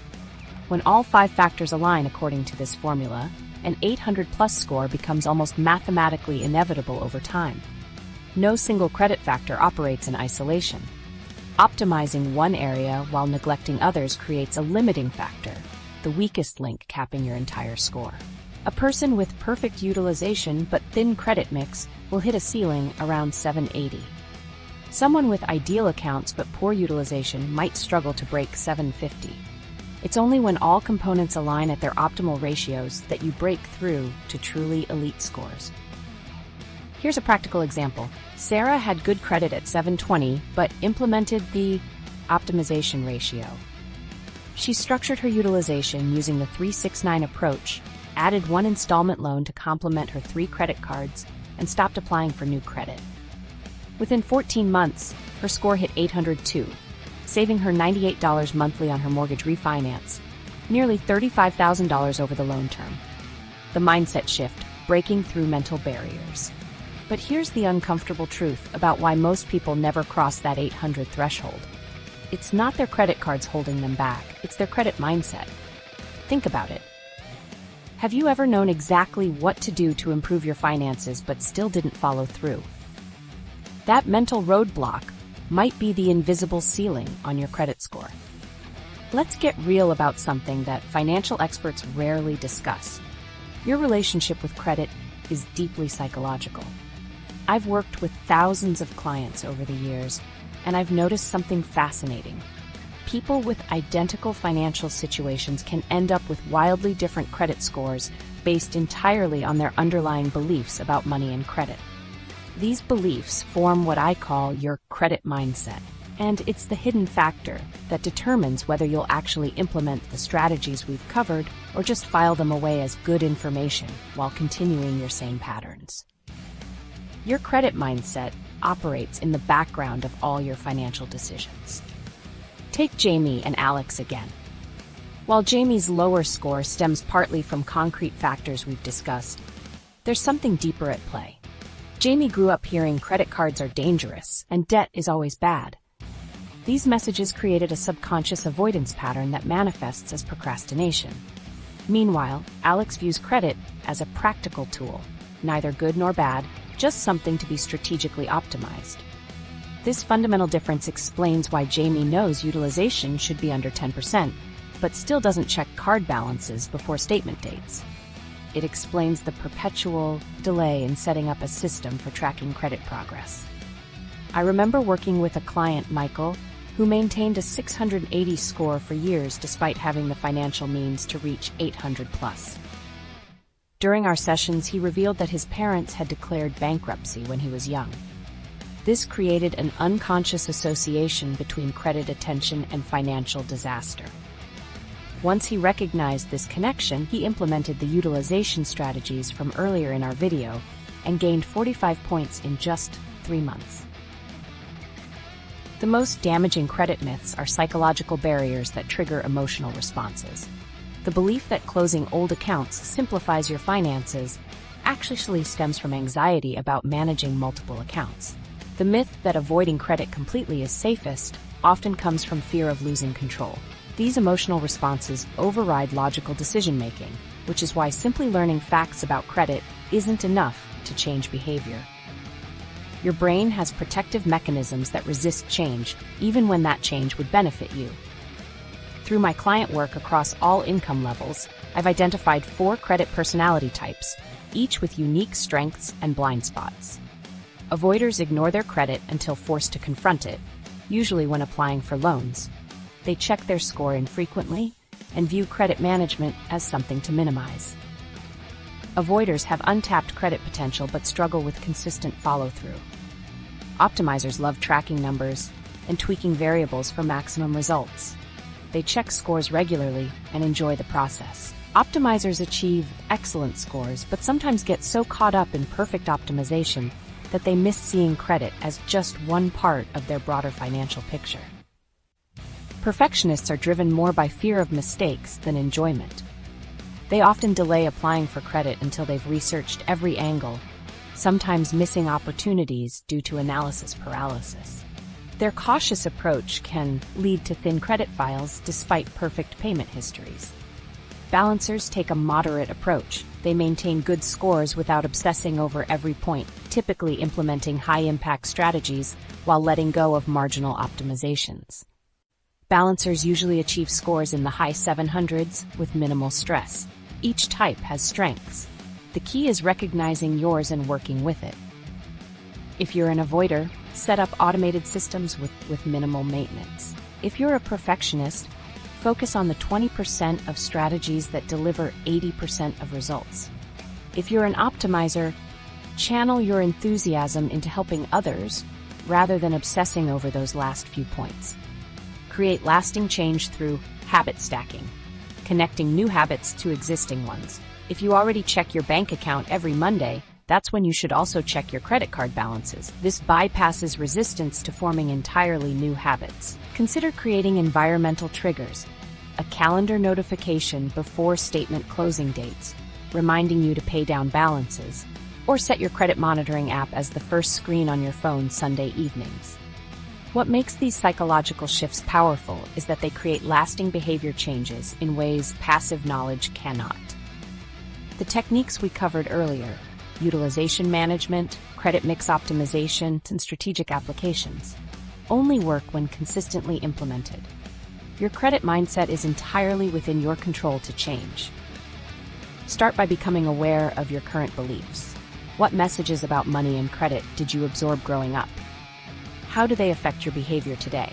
When all 5 factors align according to this formula, an 800+ score becomes almost mathematically inevitable over time. No single credit factor operates in isolation. Optimizing one area while neglecting others creates a limiting factor, the weakest link capping your entire score. A person with perfect utilization but thin credit mix will hit a ceiling around 780. Someone with ideal accounts but poor utilization might struggle to break 750. It's only when all components align at their optimal ratios that you break through to truly elite scores. Here's a practical example. Sarah had good credit at 720 but implemented the optimization ratio. She structured her utilization using the 369 approach, added 1 installment loan to complement her 3 credit cards, and stopped applying for new credit. Within 14 months, her score hit 802, saving her $98 monthly on her mortgage refinance, nearly $35,000 over the loan term. The mindset shift, breaking through mental barriers. But here's the uncomfortable truth about why most people never cross that 800 threshold. It's not their credit cards holding them back, it's their credit mindset. Think about it. Have you ever known exactly what to do to improve your finances but still didn't follow through? That mental roadblock might be the invisible ceiling on your credit score. Let's get real about something that financial experts rarely discuss. Your relationship with credit is deeply psychological. I've worked with thousands of clients over the years, and I've noticed something fascinating. People with identical financial situations can end up with wildly different credit scores based entirely on their underlying beliefs about money and credit. These beliefs form what I call your credit mindset, and it's the hidden factor that determines whether you'll actually implement the strategies we've covered or just file them away as good information while continuing your same patterns. Your credit mindset operates in the background of all your financial decisions. Take Jamie and Alex again. While Jamie's lower score stems partly from concrete factors we've discussed, there's something deeper at play. Jamie grew up hearing credit cards are dangerous and debt is always bad. These messages created a subconscious avoidance pattern that manifests as procrastination. Meanwhile, Alex views credit as a practical tool, neither good nor bad, just something to be strategically optimized. This fundamental difference explains why Jamie knows utilization should be under 10%, but still doesn't check card balances before statement dates. It explains the perpetual delay in setting up a system for tracking credit progress. I remember working with a client, Michael, who maintained a 680 score for years despite having the financial means to reach 800+. During our sessions, he revealed that his parents had declared bankruptcy when he was young. This created an unconscious association between credit attention and financial disaster. Once he recognized this connection, he implemented the utilization strategies from earlier in our video and gained 45 points in just 3 months. The most damaging credit myths are psychological barriers that trigger emotional responses. The belief that closing old accounts simplifies your finances actually stems from anxiety about managing multiple accounts. The myth that avoiding credit completely is safest often comes from fear of losing control. These emotional responses override logical decision-making, which is why simply learning facts about credit isn't enough to change behavior. Your brain has protective mechanisms that resist change, even when that change would benefit you. Through my client work across all income levels, I've identified 4 credit personality types, each with unique strengths and blind spots. Avoiders ignore their credit until forced to confront it, usually when applying for loans. They check their score infrequently and view credit management as something to minimize. Avoiders have untapped credit potential but struggle with consistent follow-through. Optimizers love tracking numbers and tweaking variables for maximum results. They check scores regularly and enjoy the process. Optimizers achieve excellent scores but sometimes get so caught up in perfect optimization that they miss seeing credit as just one part of their broader financial picture. Perfectionists are driven more by fear of mistakes than enjoyment. They often delay applying for credit until they've researched every angle, sometimes missing opportunities due to analysis paralysis. Their cautious approach can lead to thin credit files despite perfect payment histories. Balancers take a moderate approach. They maintain good scores without obsessing over every point, typically implementing high-impact strategies while letting go of marginal optimizations. Balancers usually achieve scores in the high 700s with minimal stress. Each type has strengths. The key is recognizing yours and working with it. If you're an avoider, set up automated systems with minimal maintenance. If you're a perfectionist, focus on the 20% of strategies that deliver 80% of results. If you're an optimizer, channel your enthusiasm into helping others rather than obsessing over those last few points. Create lasting change through habit stacking, connecting new habits to existing ones. If you already check your bank account every Monday, that's when you should also check your credit card balances. This bypasses resistance to forming entirely new habits. Consider creating environmental triggers, a calendar notification before statement closing dates, reminding you to pay down balances, or set your credit monitoring app as the first screen on your phone Sunday evenings. What makes these psychological shifts powerful is that they create lasting behavior changes in ways passive knowledge cannot. The techniques we covered earlier, utilization management, credit mix optimization, and strategic applications, only work when consistently implemented. Your credit mindset is entirely within your control to change. Start by becoming aware of your current beliefs. What messages about money and credit did you absorb growing up? How do they affect your behavior today?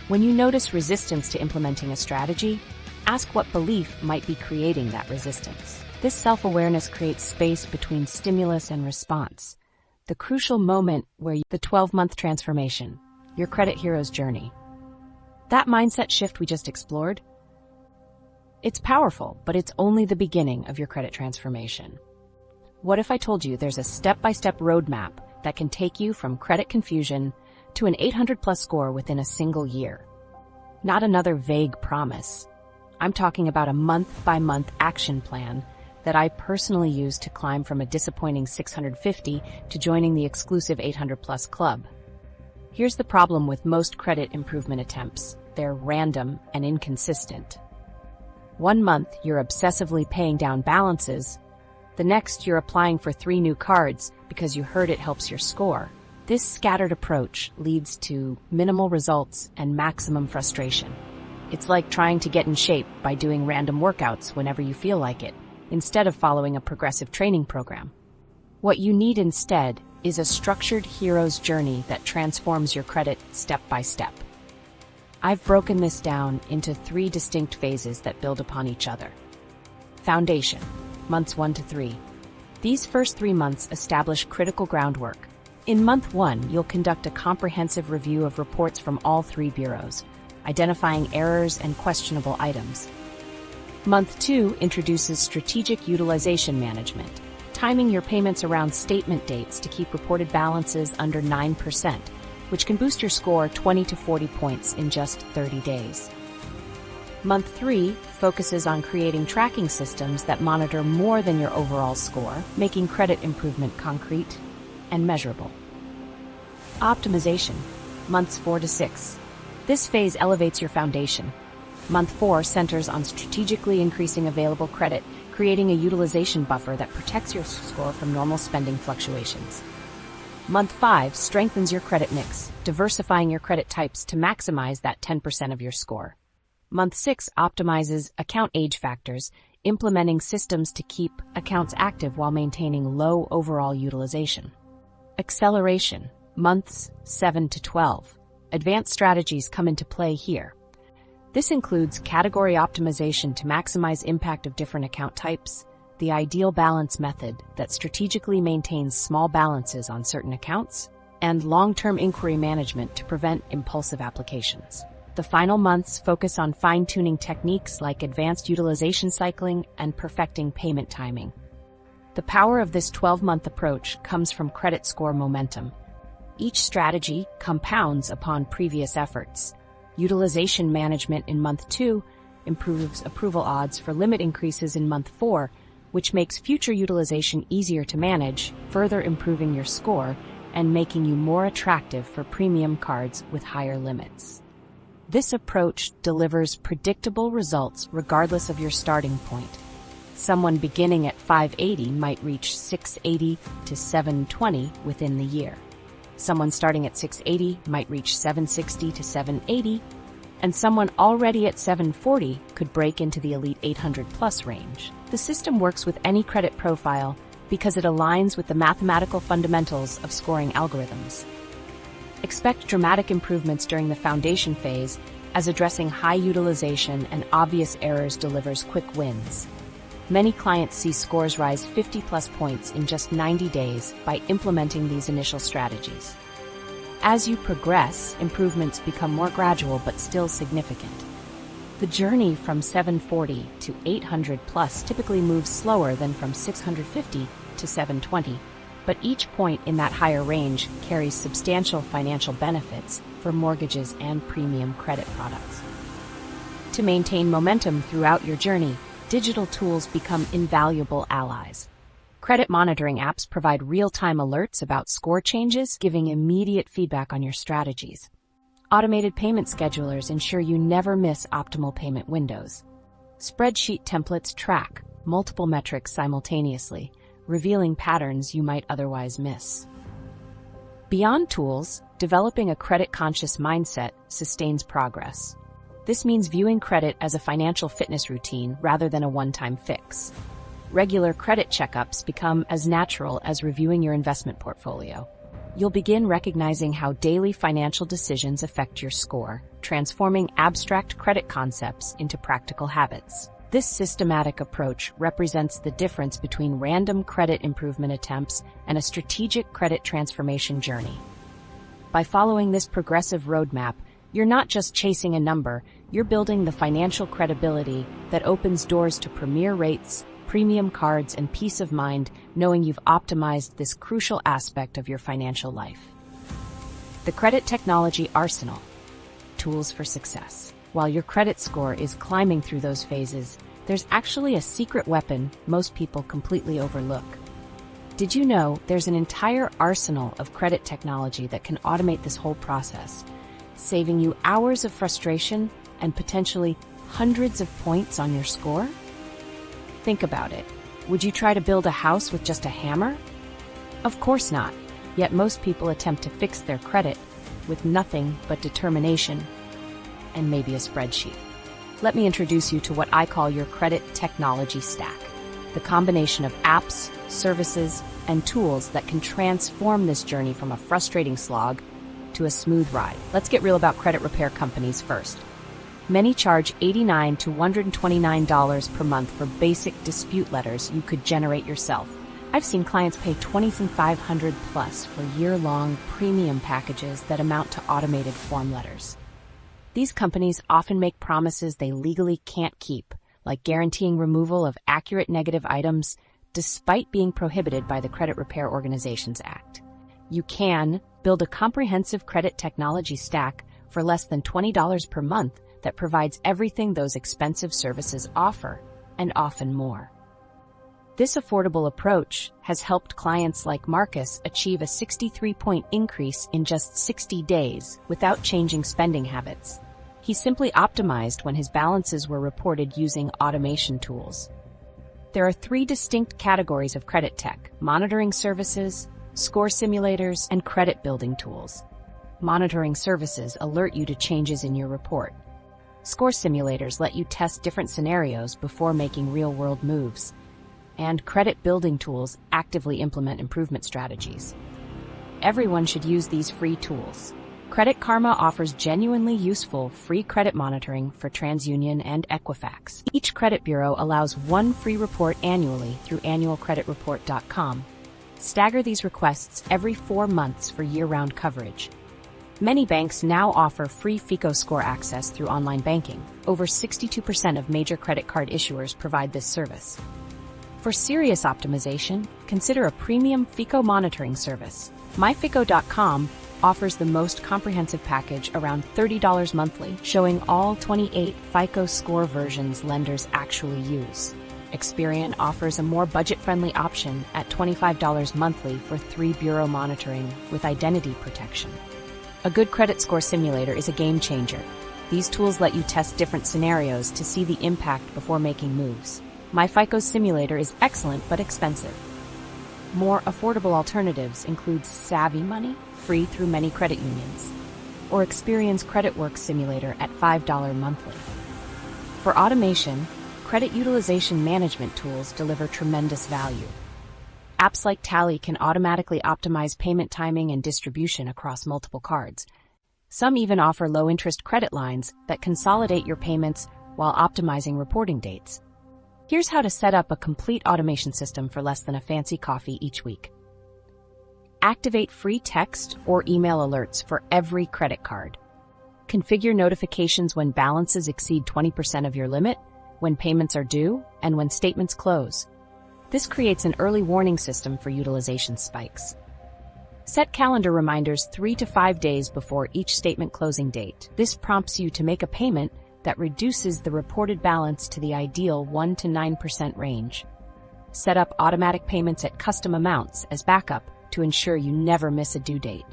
When you notice resistance to implementing a strategy, ask what belief might be creating that resistance. This self-awareness creates space between stimulus and response, the crucial moment where the 12-month transformation, your credit hero's journey. That mindset shift we just explored, it's powerful, but it's only the beginning of your credit transformation. What if I told you there's a step-by-step roadmap that can take you from credit confusion to an 800+ score within a single year? Not another vague promise. I'm talking about a month-by-month action plan that I personally use to climb from a disappointing 650 to joining the exclusive 800+ club. Here's the problem with most credit improvement attempts. They're random and inconsistent. 1 month, you're obsessively paying down balances. The next, you're applying for 3 new cards because you heard it helps your score. This scattered approach leads to minimal results and maximum frustration. It's like trying to get in shape by doing random workouts whenever you feel like it, instead of following a progressive training program. What you need instead is a structured hero's journey that transforms your credit step by step. I've broken this down into 3 distinct phases that build upon each other. Foundation. months 1 to 3. These first 3 months establish critical groundwork. In month 1, you'll conduct a comprehensive review of reports from all 3 bureaus, identifying errors and questionable items. Month 2 introduces strategic utilization management, timing your payments around statement dates to keep reported balances under 9%, which can boost your score 20 to 40 points in just 30 days. Month 3 focuses on creating tracking systems that monitor more than your overall score, making credit improvement concrete and measurable. Optimization, months 4 to 6. This phase elevates your foundation. Month 4 centers on strategically increasing available credit, creating a utilization buffer that protects your score from normal spending fluctuations. Month 5 strengthens your credit mix, diversifying your credit types to maximize that 10% of your score. Month 6 optimizes account age factors, implementing systems to keep accounts active while maintaining low overall utilization. Acceleration, months 7 to 12. Advanced strategies come into play here. This includes category optimization to maximize impact of different account types, the ideal balance method that strategically maintains small balances on certain accounts, and long-term inquiry management to prevent impulsive applications. The final months focus on fine-tuning techniques like advanced utilization cycling and perfecting payment timing. The power of this 12-month approach comes from credit score momentum. Each strategy compounds upon previous efforts. Utilization management in month 2 improves approval odds for limit increases in month 4, which makes future utilization easier to manage, further improving your score and making you more attractive for premium cards with higher limits. This approach delivers predictable results regardless of your starting point. Someone beginning at 580 might reach 680 to 720 within the year. Someone starting at 680 might reach 760 to 780, and someone already at 740 could break into the elite 800 plus range. The system works with any credit profile because it aligns with the mathematical fundamentals of scoring algorithms. Expect dramatic improvements during the foundation phase, as addressing high utilization and obvious errors delivers quick wins. Many clients see scores rise 50+ points in just 90 days by implementing these initial strategies. As you progress, improvements become more gradual but still significant. The journey from 740 to 800+ typically moves slower than from 650 to 720, but each point in that higher range carries substantial financial benefits for mortgages and premium credit products. To maintain momentum throughout your journey, digital tools become invaluable allies. Credit monitoring apps provide real-time alerts about score changes, giving immediate feedback on your strategies. Automated payment schedulers ensure you never miss optimal payment windows. Spreadsheet templates track multiple metrics simultaneously, revealing patterns you might otherwise miss. Beyond tools, developing a credit-conscious mindset sustains progress. This means viewing credit as a financial fitness routine rather than a one-time fix. Regular credit checkups become as natural as reviewing your investment portfolio. You'll begin recognizing how daily financial decisions affect your score, transforming abstract credit concepts into practical habits. This systematic approach represents the difference between random credit improvement attempts and a strategic credit transformation journey. By following this progressive roadmap, you're not just chasing a number, you're building the financial credibility that opens doors to premier rates, premium cards, and peace of mind, knowing you've optimized this crucial aspect of your financial life. The Credit Technology Arsenal. Tools for success. While your credit score is climbing through those phases, there's actually a secret weapon most people completely overlook. Did you know there's an entire arsenal of credit technology that can automate this whole process, saving you hours of frustration and potentially hundreds of points on your score? Think about it. Would you try to build a house with just a hammer? Of course not. Yet most people attempt to fix their credit with nothing but determination and maybe a spreadsheet. Let me introduce you to what I call your credit technology stack. The combination of apps, services, and tools that can transform this journey from a frustrating slog to a smooth ride. Let's get real about credit repair companies first. Many charge $89 to $129 per month for basic dispute letters you could generate yourself. I've seen clients pay $2,500 plus for year-long premium packages that amount to automated form letters. These companies often make promises they legally can't keep, like guaranteeing removal of accurate negative items despite being prohibited by the Credit Repair Organizations Act. You can build a comprehensive credit technology stack for less than $20 per month that provides everything those expensive services offer, and often more. This affordable approach has helped clients like Marcus achieve a 63-point increase in just 60 days without changing spending habits. He simply optimized when his balances were reported using automation tools. There are 3 distinct categories of credit tech: monitoring services, score simulators, and credit building tools. Monitoring services alert you to changes in your report. Score simulators let you test different scenarios before making real-world moves. And credit building tools actively implement improvement strategies. Everyone should use these free tools. Credit Karma offers genuinely useful free credit monitoring for TransUnion and Equifax. Each credit bureau allows 1 free report annually through annualcreditreport.com. Stagger these requests every 4 months for year-round coverage. Many banks now offer free FICO score access through online banking. Over 62% of major credit card issuers provide this service. For serious optimization, consider a premium FICO monitoring service. MyFICO.com offers the most comprehensive package, around $30 monthly, showing all 28 FICO score versions lenders actually use. Experian offers a more budget-friendly option at $25 monthly for 3 bureau monitoring with identity protection. A good credit score simulator is a game changer. These tools let you test different scenarios to see the impact before making moves. MyFICO simulator is excellent but expensive. More affordable alternatives include Savvy Money, free through many credit unions, or Experian's CreditWorks simulator at $5 monthly. For automation, credit utilization management tools deliver tremendous value. Apps like Tally can automatically optimize payment timing and distribution across multiple cards. Some even offer low-interest credit lines that consolidate your payments while optimizing reporting dates. Here's how to set up a complete automation system for less than a fancy coffee each week. Activate free text or email alerts for every credit card. Configure notifications when balances exceed 20% of your limit, when payments are due, and when statements close. This creates an early warning system for utilization spikes. Set calendar reminders 3 to 5 days before each statement closing date. This prompts you to make a payment that reduces the reported balance to the ideal 1 to 9% range. Set up automatic payments at custom amounts as backup to ensure you never miss a due date.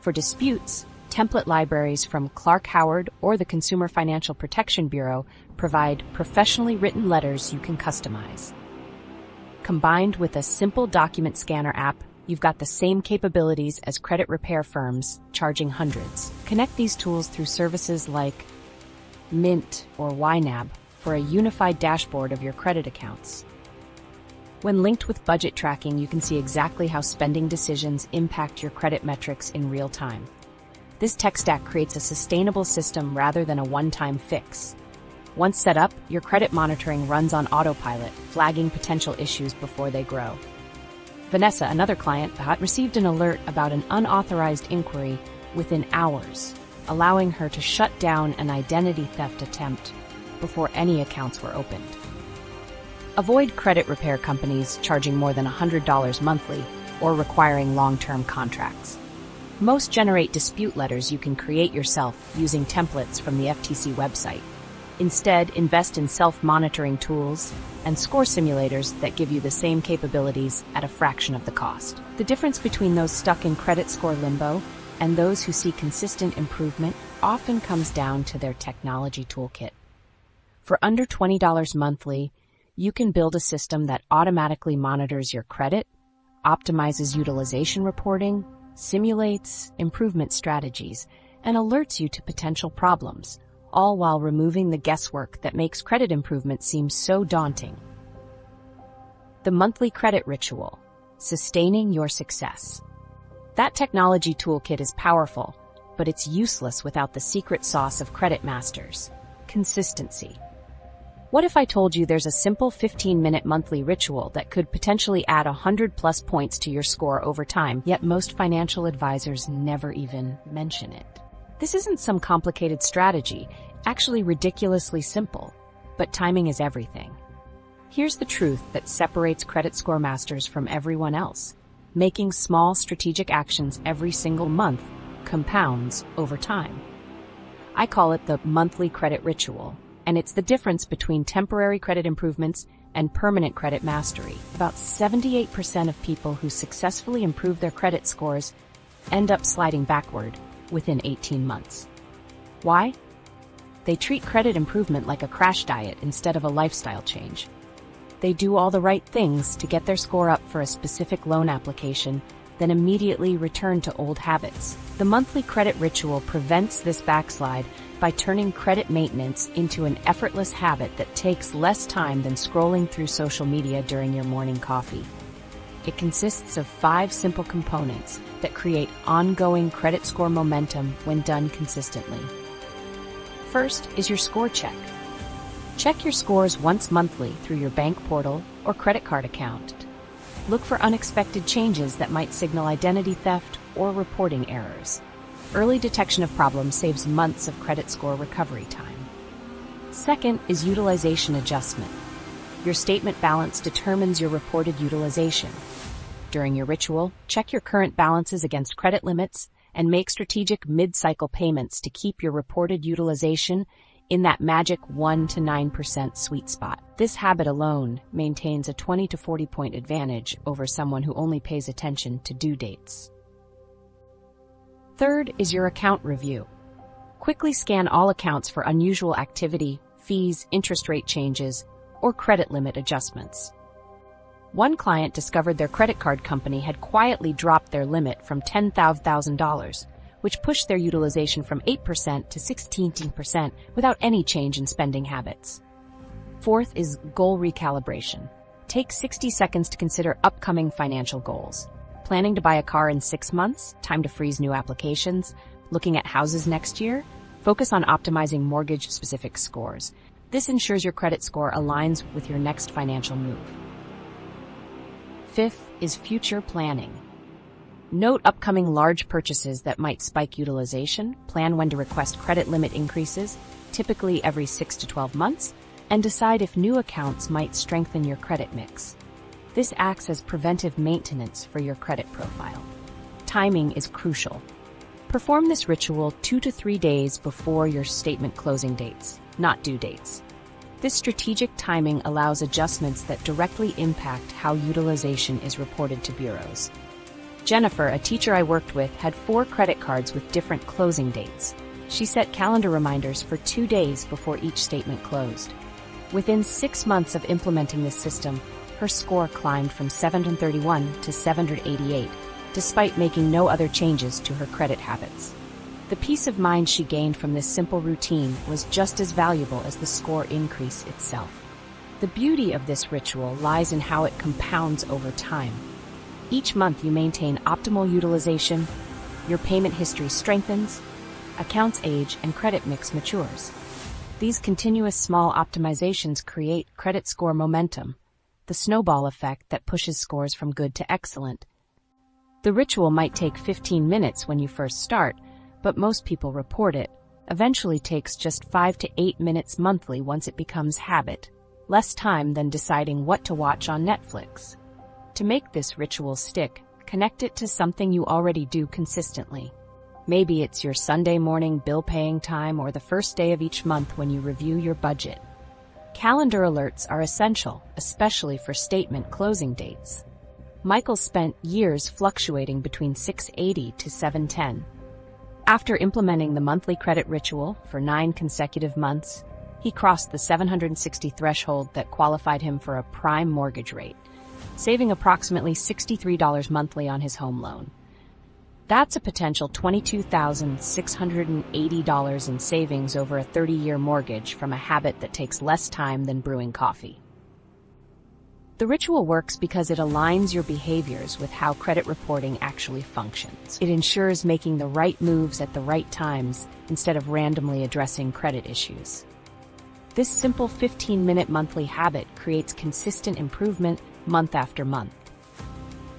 For disputes, template libraries from Clark Howard or the Consumer Financial Protection Bureau provide professionally written letters you can customize. Combined with a simple document scanner app, you've got the same capabilities as credit repair firms charging hundreds. Connect these tools through services like Mint or YNAB for a unified dashboard of your credit accounts. When linked with budget tracking, you can see exactly how spending decisions impact your credit metrics in real time. This tech stack creates a sustainable system rather than a one-time fix. Once set up, your credit monitoring runs on autopilot, flagging potential issues before they grow. Vanessa, another client, received an alert about an unauthorized inquiry within hours, allowing her to shut down an identity theft attempt before any accounts were opened. Avoid credit repair companies charging more than $100 monthly or requiring long-term contracts. Most generate dispute letters you can create yourself using templates from the FTC website. Instead, invest in self-monitoring tools and score simulators that give you the same capabilities at a fraction of the cost. The difference between those stuck in credit score limbo and those who see consistent improvement often comes down to their technology toolkit. For under $20 monthly, you can build a system that automatically monitors your credit, optimizes utilization reporting, simulates improvement strategies, and alerts you to potential problems, all while removing the guesswork that makes credit improvement seem so daunting. The monthly credit ritual, sustaining your success. That technology toolkit is powerful, but it's useless without the secret sauce of credit masters. consistency. What if I told you there's a simple 15-minute monthly ritual that could potentially add 100+ points to your score over time, yet most financial advisors never even mention it? This isn't some complicated strategy, actually ridiculously simple, but timing is everything. Here's the truth that separates credit score masters from everyone else. Making small strategic actions every single month compounds over time. I call it the monthly credit ritual, and it's the difference between temporary credit improvements and permanent credit mastery. About 78% of people who successfully improve their credit scores end up sliding backward within 18 months. Why? They treat credit improvement like a crash diet instead of a lifestyle change. They do all the right things to get their score up for a specific loan application, then immediately return to old habits. The monthly credit ritual prevents this backslide by turning credit maintenance into an effortless habit that takes less time than scrolling through social media during your morning coffee. It consists of 5 simple components that create ongoing credit score momentum when done consistently. First is your score check. Check your scores once monthly through your bank portal or credit card account. Look for unexpected changes that might signal identity theft or reporting errors. Early detection of problems saves months of credit score recovery time. Second is utilization adjustment. Your statement balance determines your reported utilization. During your ritual, check your current balances against credit limits and make strategic mid-cycle payments to keep your reported utilization in that magic 1 to 9% sweet spot. This habit alone maintains a 20 to 40 point advantage over someone who only pays attention to due dates. Third is your account review. Quickly scan all accounts for unusual activity, fees, interest rate changes, or credit limit adjustments. One client discovered their credit card company had quietly dropped their limit from $10,000, which pushed their utilization from 8% to 16% without any change in spending habits. Fourth is goal recalibration. Take 60 seconds to consider upcoming financial goals. Planning to buy a car in 6 months? Time to freeze new applications? Looking at houses next year? Focus on optimizing mortgage-specific scores. This ensures your credit score aligns with your next financial move. Fifth is future planning. Note upcoming large purchases that might spike utilization, plan when to request credit limit increases, typically every 6 to 12 months, and decide if new accounts might strengthen your credit mix. This acts as preventive maintenance for your credit profile. Timing is crucial. Perform this ritual 2 to 3 days before your statement closing dates, not due dates. This strategic timing allows adjustments that directly impact how utilization is reported to bureaus. Jennifer, a teacher I worked with, had 4 credit cards with different closing dates. She set calendar reminders for 2 days before each statement closed. Within 6 months of implementing this system, her score climbed from 731 to 788, despite making no other changes to her credit habits. The peace of mind she gained from this simple routine was just as valuable as the score increase itself. The beauty of this ritual lies in how it compounds over time. Each month you maintain optimal utilization, your payment history strengthens, accounts age, and credit mix matures. These continuous small optimizations create credit score momentum, the snowball effect that pushes scores from good to excellent. The ritual might take 15 minutes when you first start, but most people report it eventually takes just 5 to 8 minutes monthly once it becomes habit, less time than deciding what to watch on Netflix. To make this ritual stick, connect it to something you already do consistently. Maybe it's your Sunday morning bill paying time or the first day of each month when you review your budget. Calendar alerts are essential, especially for statement closing dates. Michael spent years fluctuating between 680 to 710. After implementing the monthly credit ritual for 9 consecutive months, he crossed the 760 threshold that qualified him for a prime mortgage rate, saving approximately $63 monthly on his home loan. That's a potential $22,680 in savings over a 30-year mortgage from a habit that takes less time than brewing coffee. The ritual works because it aligns your behaviors with how credit reporting actually functions. It ensures making the right moves at the right times instead of randomly addressing credit issues. This simple 15-minute monthly habit creates consistent improvement month after month.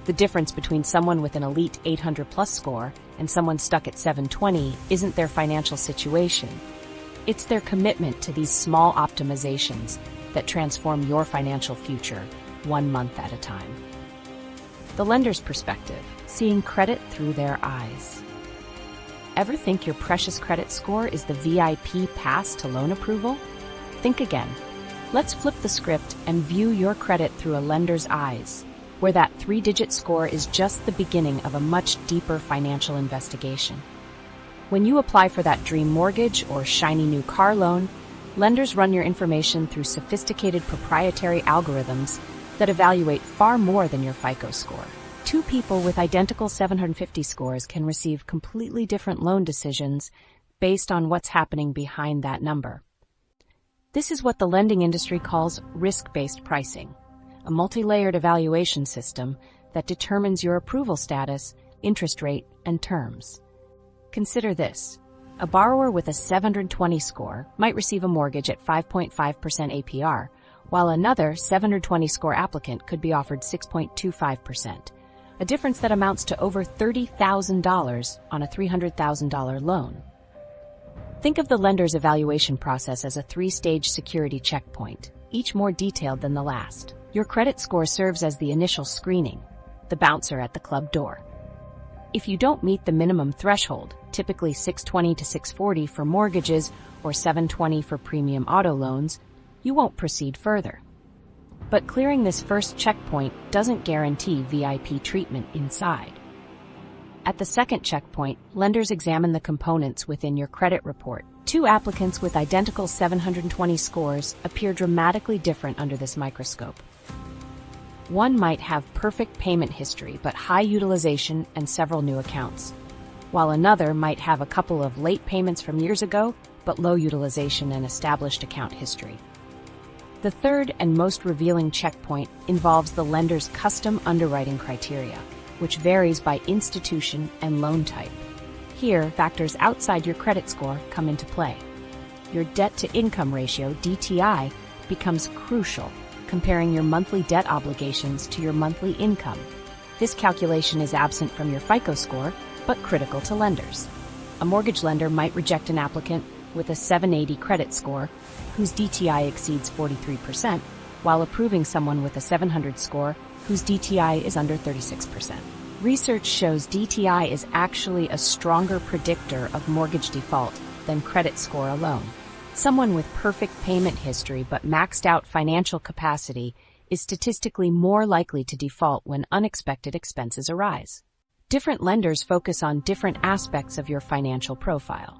The difference between someone with an elite 800+ score and someone stuck at 720 isn't their financial situation. It's their commitment to these small optimizations that transform your financial future, one month at a time. The lender's perspective, seeing credit through their eyes. Ever think your precious credit score is the VIP pass to loan approval? Think again. Let's flip the script and view your credit through a lender's eyes, where that 3-digit score is just the beginning of a much deeper financial investigation. When you apply for that dream mortgage or shiny new car loan, lenders run your information through sophisticated proprietary algorithms that evaluate far more than your FICO score. Two people with identical 750 scores can receive completely different loan decisions based on what's happening behind that number. This is what the lending industry calls risk-based pricing, a multi-layered evaluation system that determines your approval status, interest rate, and terms. Consider this. A borrower with a 720 score might receive a mortgage at 5.5% APR, while another 720 score applicant could be offered 6.25%, a difference that amounts to over $30,000 on a $300,000 loan. Think of the lender's evaluation process as a 3-stage security checkpoint, each more detailed than the last. Your credit score serves as the initial screening, the bouncer at the club door. If you don't meet the minimum threshold, typically 620 to 640 for mortgages or 720 for premium auto loans, you won't proceed further. But clearing this first checkpoint doesn't guarantee VIP treatment inside. At the second checkpoint, lenders examine the components within your credit report. Two applicants with identical 720 scores appear dramatically different under this microscope. One might have perfect payment history but high utilization and several new accounts, while another might have a couple of late payments from years ago but low utilization and established account history. The third and most revealing checkpoint involves the lender's custom underwriting criteria, which varies by institution and loan type. Here, factors outside your credit score come into play. Your debt-to-income ratio, DTI, becomes crucial, comparing your monthly debt obligations to your monthly income. This calculation is absent from your FICO score, but critical to lenders. A mortgage lender might reject an applicant with a 780 credit score, whose DTI exceeds 43%, while approving someone with a 700 score, whose DTI is under 36%. Research shows DTI is actually a stronger predictor of mortgage default than credit score alone. Someone with perfect payment history but maxed out financial capacity is statistically more likely to default when unexpected expenses arise. Different lenders focus on different aspects of your financial profile.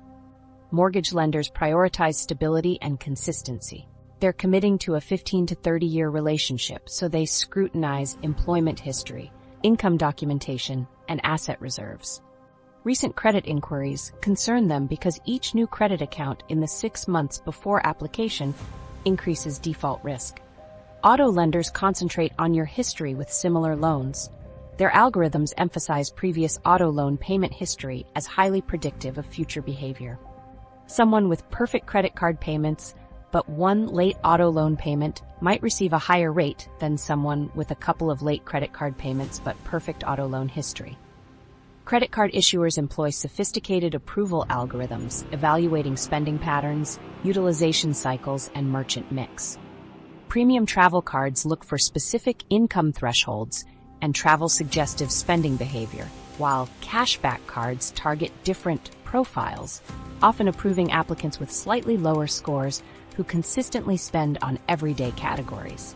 Mortgage lenders prioritize stability and consistency. They're committing to a 15 to 30-year relationship, so they scrutinize employment history, income documentation, and asset reserves. Recent credit inquiries concern them because each new credit account in the 6 months before application increases default risk. Auto lenders concentrate on your history with similar loans. Their algorithms emphasize previous auto loan payment history as highly predictive of future behavior. Someone with perfect credit card payments but one late auto loan payment might receive a higher rate than someone with a couple of late credit card payments but perfect auto loan history. Credit card issuers employ sophisticated approval algorithms, evaluating spending patterns, utilization cycles, and merchant mix. Premium travel cards look for specific income thresholds and travel-suggestive spending behavior, while cashback cards target different profiles, often approving applicants with slightly lower scores who consistently spend on everyday categories.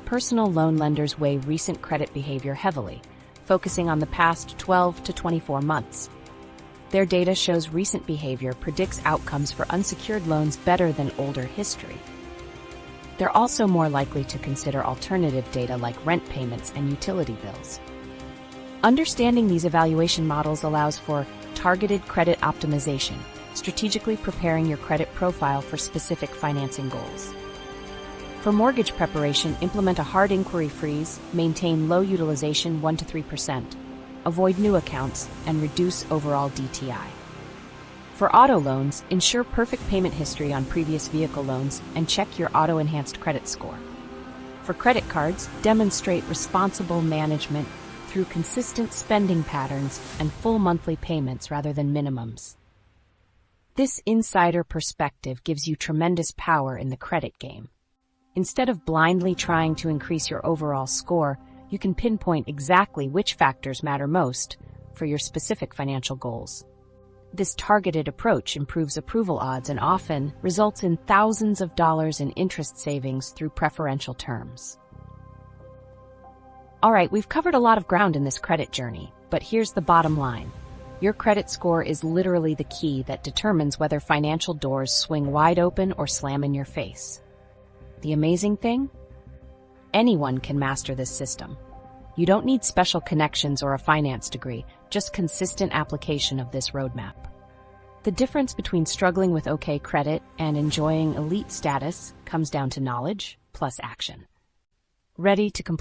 Personal loan lenders weigh recent credit behavior heavily, focusing on the past 12 to 24 months. Their data shows recent behavior predicts outcomes for unsecured loans better than older history. They're also more likely to consider alternative data like rent payments and utility bills. Understanding these evaluation models allows for targeted credit optimization, strategically preparing your credit profile for specific financing goals. For mortgage preparation, implement a hard inquiry freeze, maintain low utilization 1 to 3%, avoid new accounts, and reduce overall DTI. For auto loans, ensure perfect payment history on previous vehicle loans and check your auto-enhanced credit score. For credit cards, demonstrate responsible management through consistent spending patterns and full monthly payments rather than minimums. This insider perspective gives you tremendous power in the credit game. Instead of blindly trying to increase your overall score, you can pinpoint exactly which factors matter most for your specific financial goals. This targeted approach improves approval odds and often results in thousands of dollars in interest savings through preferential terms. All right, we've covered a lot of ground in this credit journey, but here's the bottom line. Your credit score is literally the key that determines whether financial doors swing wide open or slam in your face. The amazing thing? Anyone can master this system. You don't need special connections or a finance degree, just consistent application of this roadmap. The difference between struggling with okay credit and enjoying elite status comes down to knowledge plus action. Ready to complete